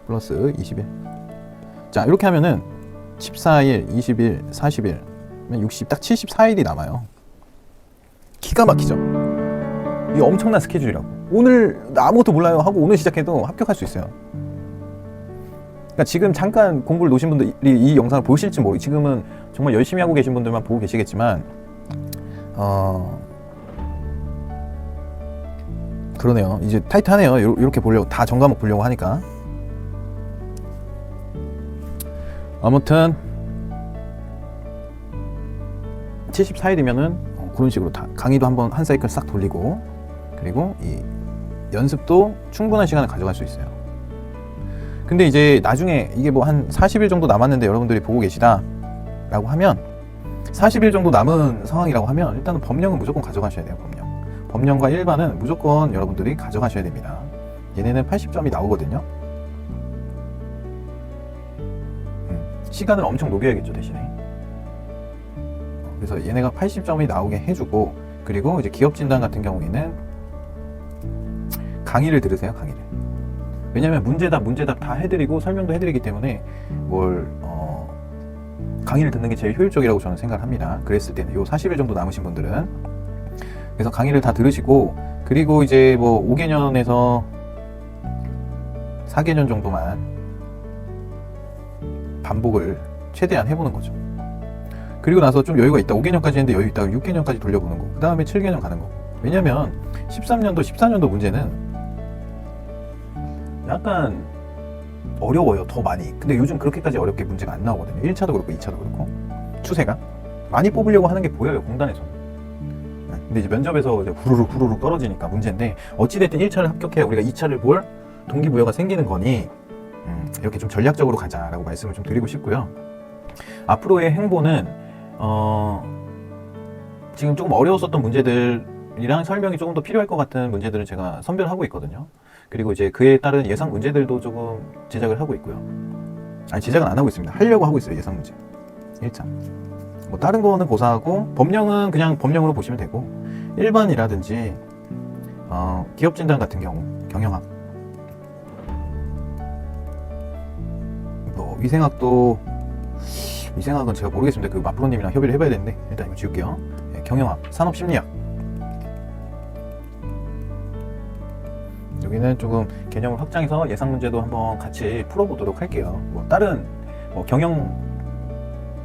플러스 20일. 자, 이렇게 하면은 14일, 20일, 40일, 60, 딱 74일이 남아요. 기가 막히죠? 이게 엄청난 스케줄이라고. 오늘 나 아무것도 몰라요 하고 오늘 시작해도 합격할 수 있어요. 그러니까 지금 잠깐 공부를 놓으신 분들이 이 영상을 보실지 모르겠어요. 지금은 정말 열심히 하고 계신 분들만 보고 계시겠지만 그러네요. 이제 타이트하네요. 이렇게 보려고, 다 전과목 보려고 하니까. 아무튼 74일이면은 그런 식으로 다 강의도 한 사이클 싹 돌리고, 그리고 이 연습도 충분한 시간을 가져갈 수 있어요. 근데 이제 나중에 이게 뭐 한 40일 정도 남았는데 여러분들이 보고 계시다 라고 하면 40일 정도 남은 상황이라고 하면 일단은 법령은 무조건 가져가셔야 돼요. 법령과 일반은 무조건 여러분들이 가져가셔야 됩니다. 얘네는 80점이 나오거든요. 시간을 엄청 녹여야겠죠, 대신에. 그래서 얘네가 80점이 나오게 해주고, 그리고 이제 기업 진단 같은 경우에는 강의를 들으세요, 강의를. 왜냐면 문제답 다 해드리고 설명도 해드리기 때문에 강의를 듣는 게 제일 효율적이라고 저는 생각을 합니다. 그랬을 때는 요 40일 정도 남으신 분들은. 그래서 강의를 다 들으시고, 그리고 이제 뭐 5개년에서 4개년 정도만 반복을 최대한 해보는 거죠. 그리고 나서 좀 여유가 있다, 5개년까지 했는데 여유 있다가 6개년까지 돌려보는 거, 그 다음에 7개년 가는 거. 왜냐면 13년도 14년도 문제는 약간 어려워요, 더 많이. 근데 요즘 그렇게까지 어렵게 문제가 안 나오거든요. 1차도 그렇고 2차도 그렇고. 추세가 많이 뽑으려고 하는 게 보여요, 공단에서는. 근데 이제 면접에서 이제 후루룩 떨어지니까 문제인데, 어찌됐든 1차를 합격해야 우리가 2차를 볼 동기부여가 생기는 거니 이렇게 좀 전략적으로 가자라고 말씀을 좀 드리고 싶고요. 앞으로의 행보는 지금 조금 어려웠었던 문제들이랑 설명이 조금 더 필요할 것 같은 문제들을 제가 선별하고 있거든요. 그리고 이제 그에 따른 예상 문제들도 조금 제작을 하고 있고요. 아니, 제작은 안 하고 있습니다. 하려고 하고 있어요, 예상 문제 1차. 뭐 다른 거는 고사하고, 법령은 그냥 법령으로 보시면 되고, 일반이라든지 기업 진단 같은 경우, 경영학, 뭐 위생학은 제가 모르겠습니다. 그 마프로님이랑 협의를 해봐야 되는데 일단 이거 지울게요. 경영학, 산업심리학, 여기는 조금 개념을 확장해서 예상 문제도 한번 같이 풀어보도록 할게요. 뭐 다른 뭐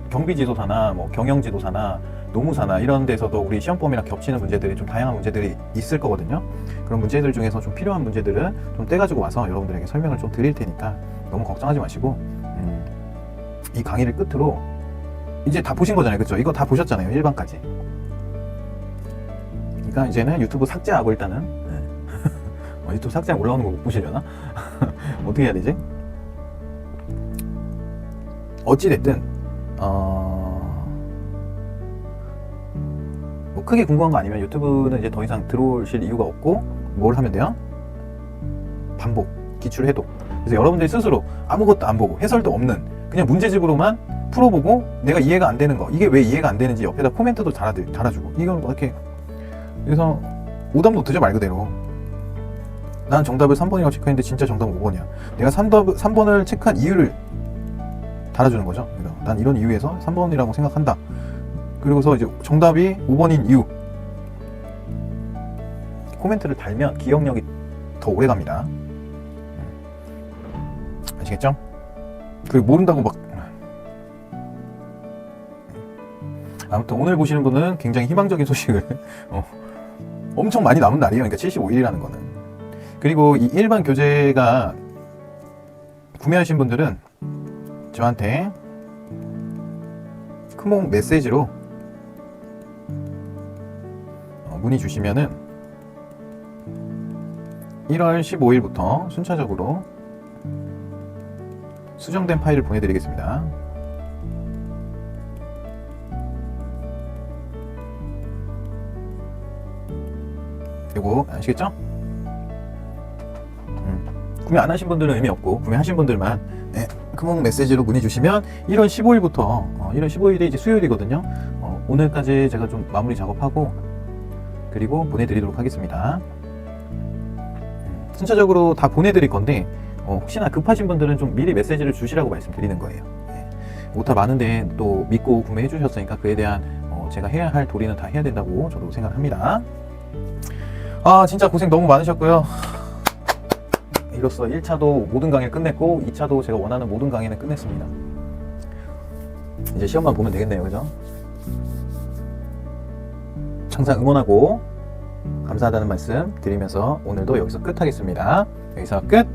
경비지도사나 뭐 경영지도사나 노무사나 이런 데서도 우리 시험범위랑 겹치는 문제들이 좀 다양한 문제들이 있을 거거든요. 그런 문제들 중에서 좀 필요한 문제들은 좀 떼가지고 와서 여러분들에게 설명을 좀 드릴 테니까 너무 걱정하지 마시고, 이 강의를 끝으로 이제 다 보신 거잖아요, 그쵸? 이거 다 보셨잖아요, 1반까지. 그러니까 이제는 유튜브 삭제하고, 일단은 유튜브 삭제하고 올라오는 거 못 보시려나? 어떻게 해야 되지? 어찌됐든 뭐 크게 궁금한 거 아니면 유튜브는 이제 더 이상 들어오실 이유가 없고, 뭘 하면 돼요? 반복, 기출 해독. 그래서 여러분들이 스스로 아무것도 안 보고 해설도 없는 그냥 문제집으로만 풀어보고, 내가 이해가 안 되는 거, 이게 왜 이해가 안 되는지 옆에다 코멘트도 달아주고, 이건 뭐 이렇게. 그래서 오답 노트죠, 말 그대로. 난 정답을 3번이라고 체크했는데 진짜 정답은 5번이야. 내가 3번을 체크한 이유를 달아주는 거죠. 그래서 난 이런 이유에서 3번이라고 생각한다. 그리고서 이제 정답이 5번인 이유. 코멘트를 달면 기억력이 더 오래 갑니다. 아시겠죠? 그리고 모른다고 막. 아무튼 오늘 보시는 분은 굉장히 희망적인 소식을 엄청 많이 남은 날이에요. 그러니까 75일이라는 거는. 그리고 이 일반 교재가 구매하신 분들은 저한테 크몽 메시지로 문의 주시면은 1월 15일부터 순차적으로 수정된 파일을 보내드리겠습니다. 이거 아시겠죠? 구매 안 하신 분들은 의미 없고, 구매하신 분들만 크몽 메시지로 문의 주시면 1월 15일부터 1월 15일이 이제 수요일이거든요. 오늘까지 제가 좀 마무리 작업하고 그리고 보내드리도록 하겠습니다. 순차적으로 다 보내드릴 건데 혹시나 급하신 분들은 좀 미리 메시지를 주시라고 말씀드리는 거예요. 오타 많은데 또 믿고 구매해 주셨으니까 그에 대한 제가 해야 할 도리는 다 해야 된다고 저도 생각합니다. 진짜 고생 너무 많으셨고요. 이로써 1차도 모든 강의를 끝냈고 2차도 제가 원하는 모든 강의는 끝냈습니다. 이제 시험만 보면 되겠네요, 그죠? 항상 응원하고 감사하다는 말씀 드리면서 오늘도 여기서 끝 하겠습니다. 여기서 끝!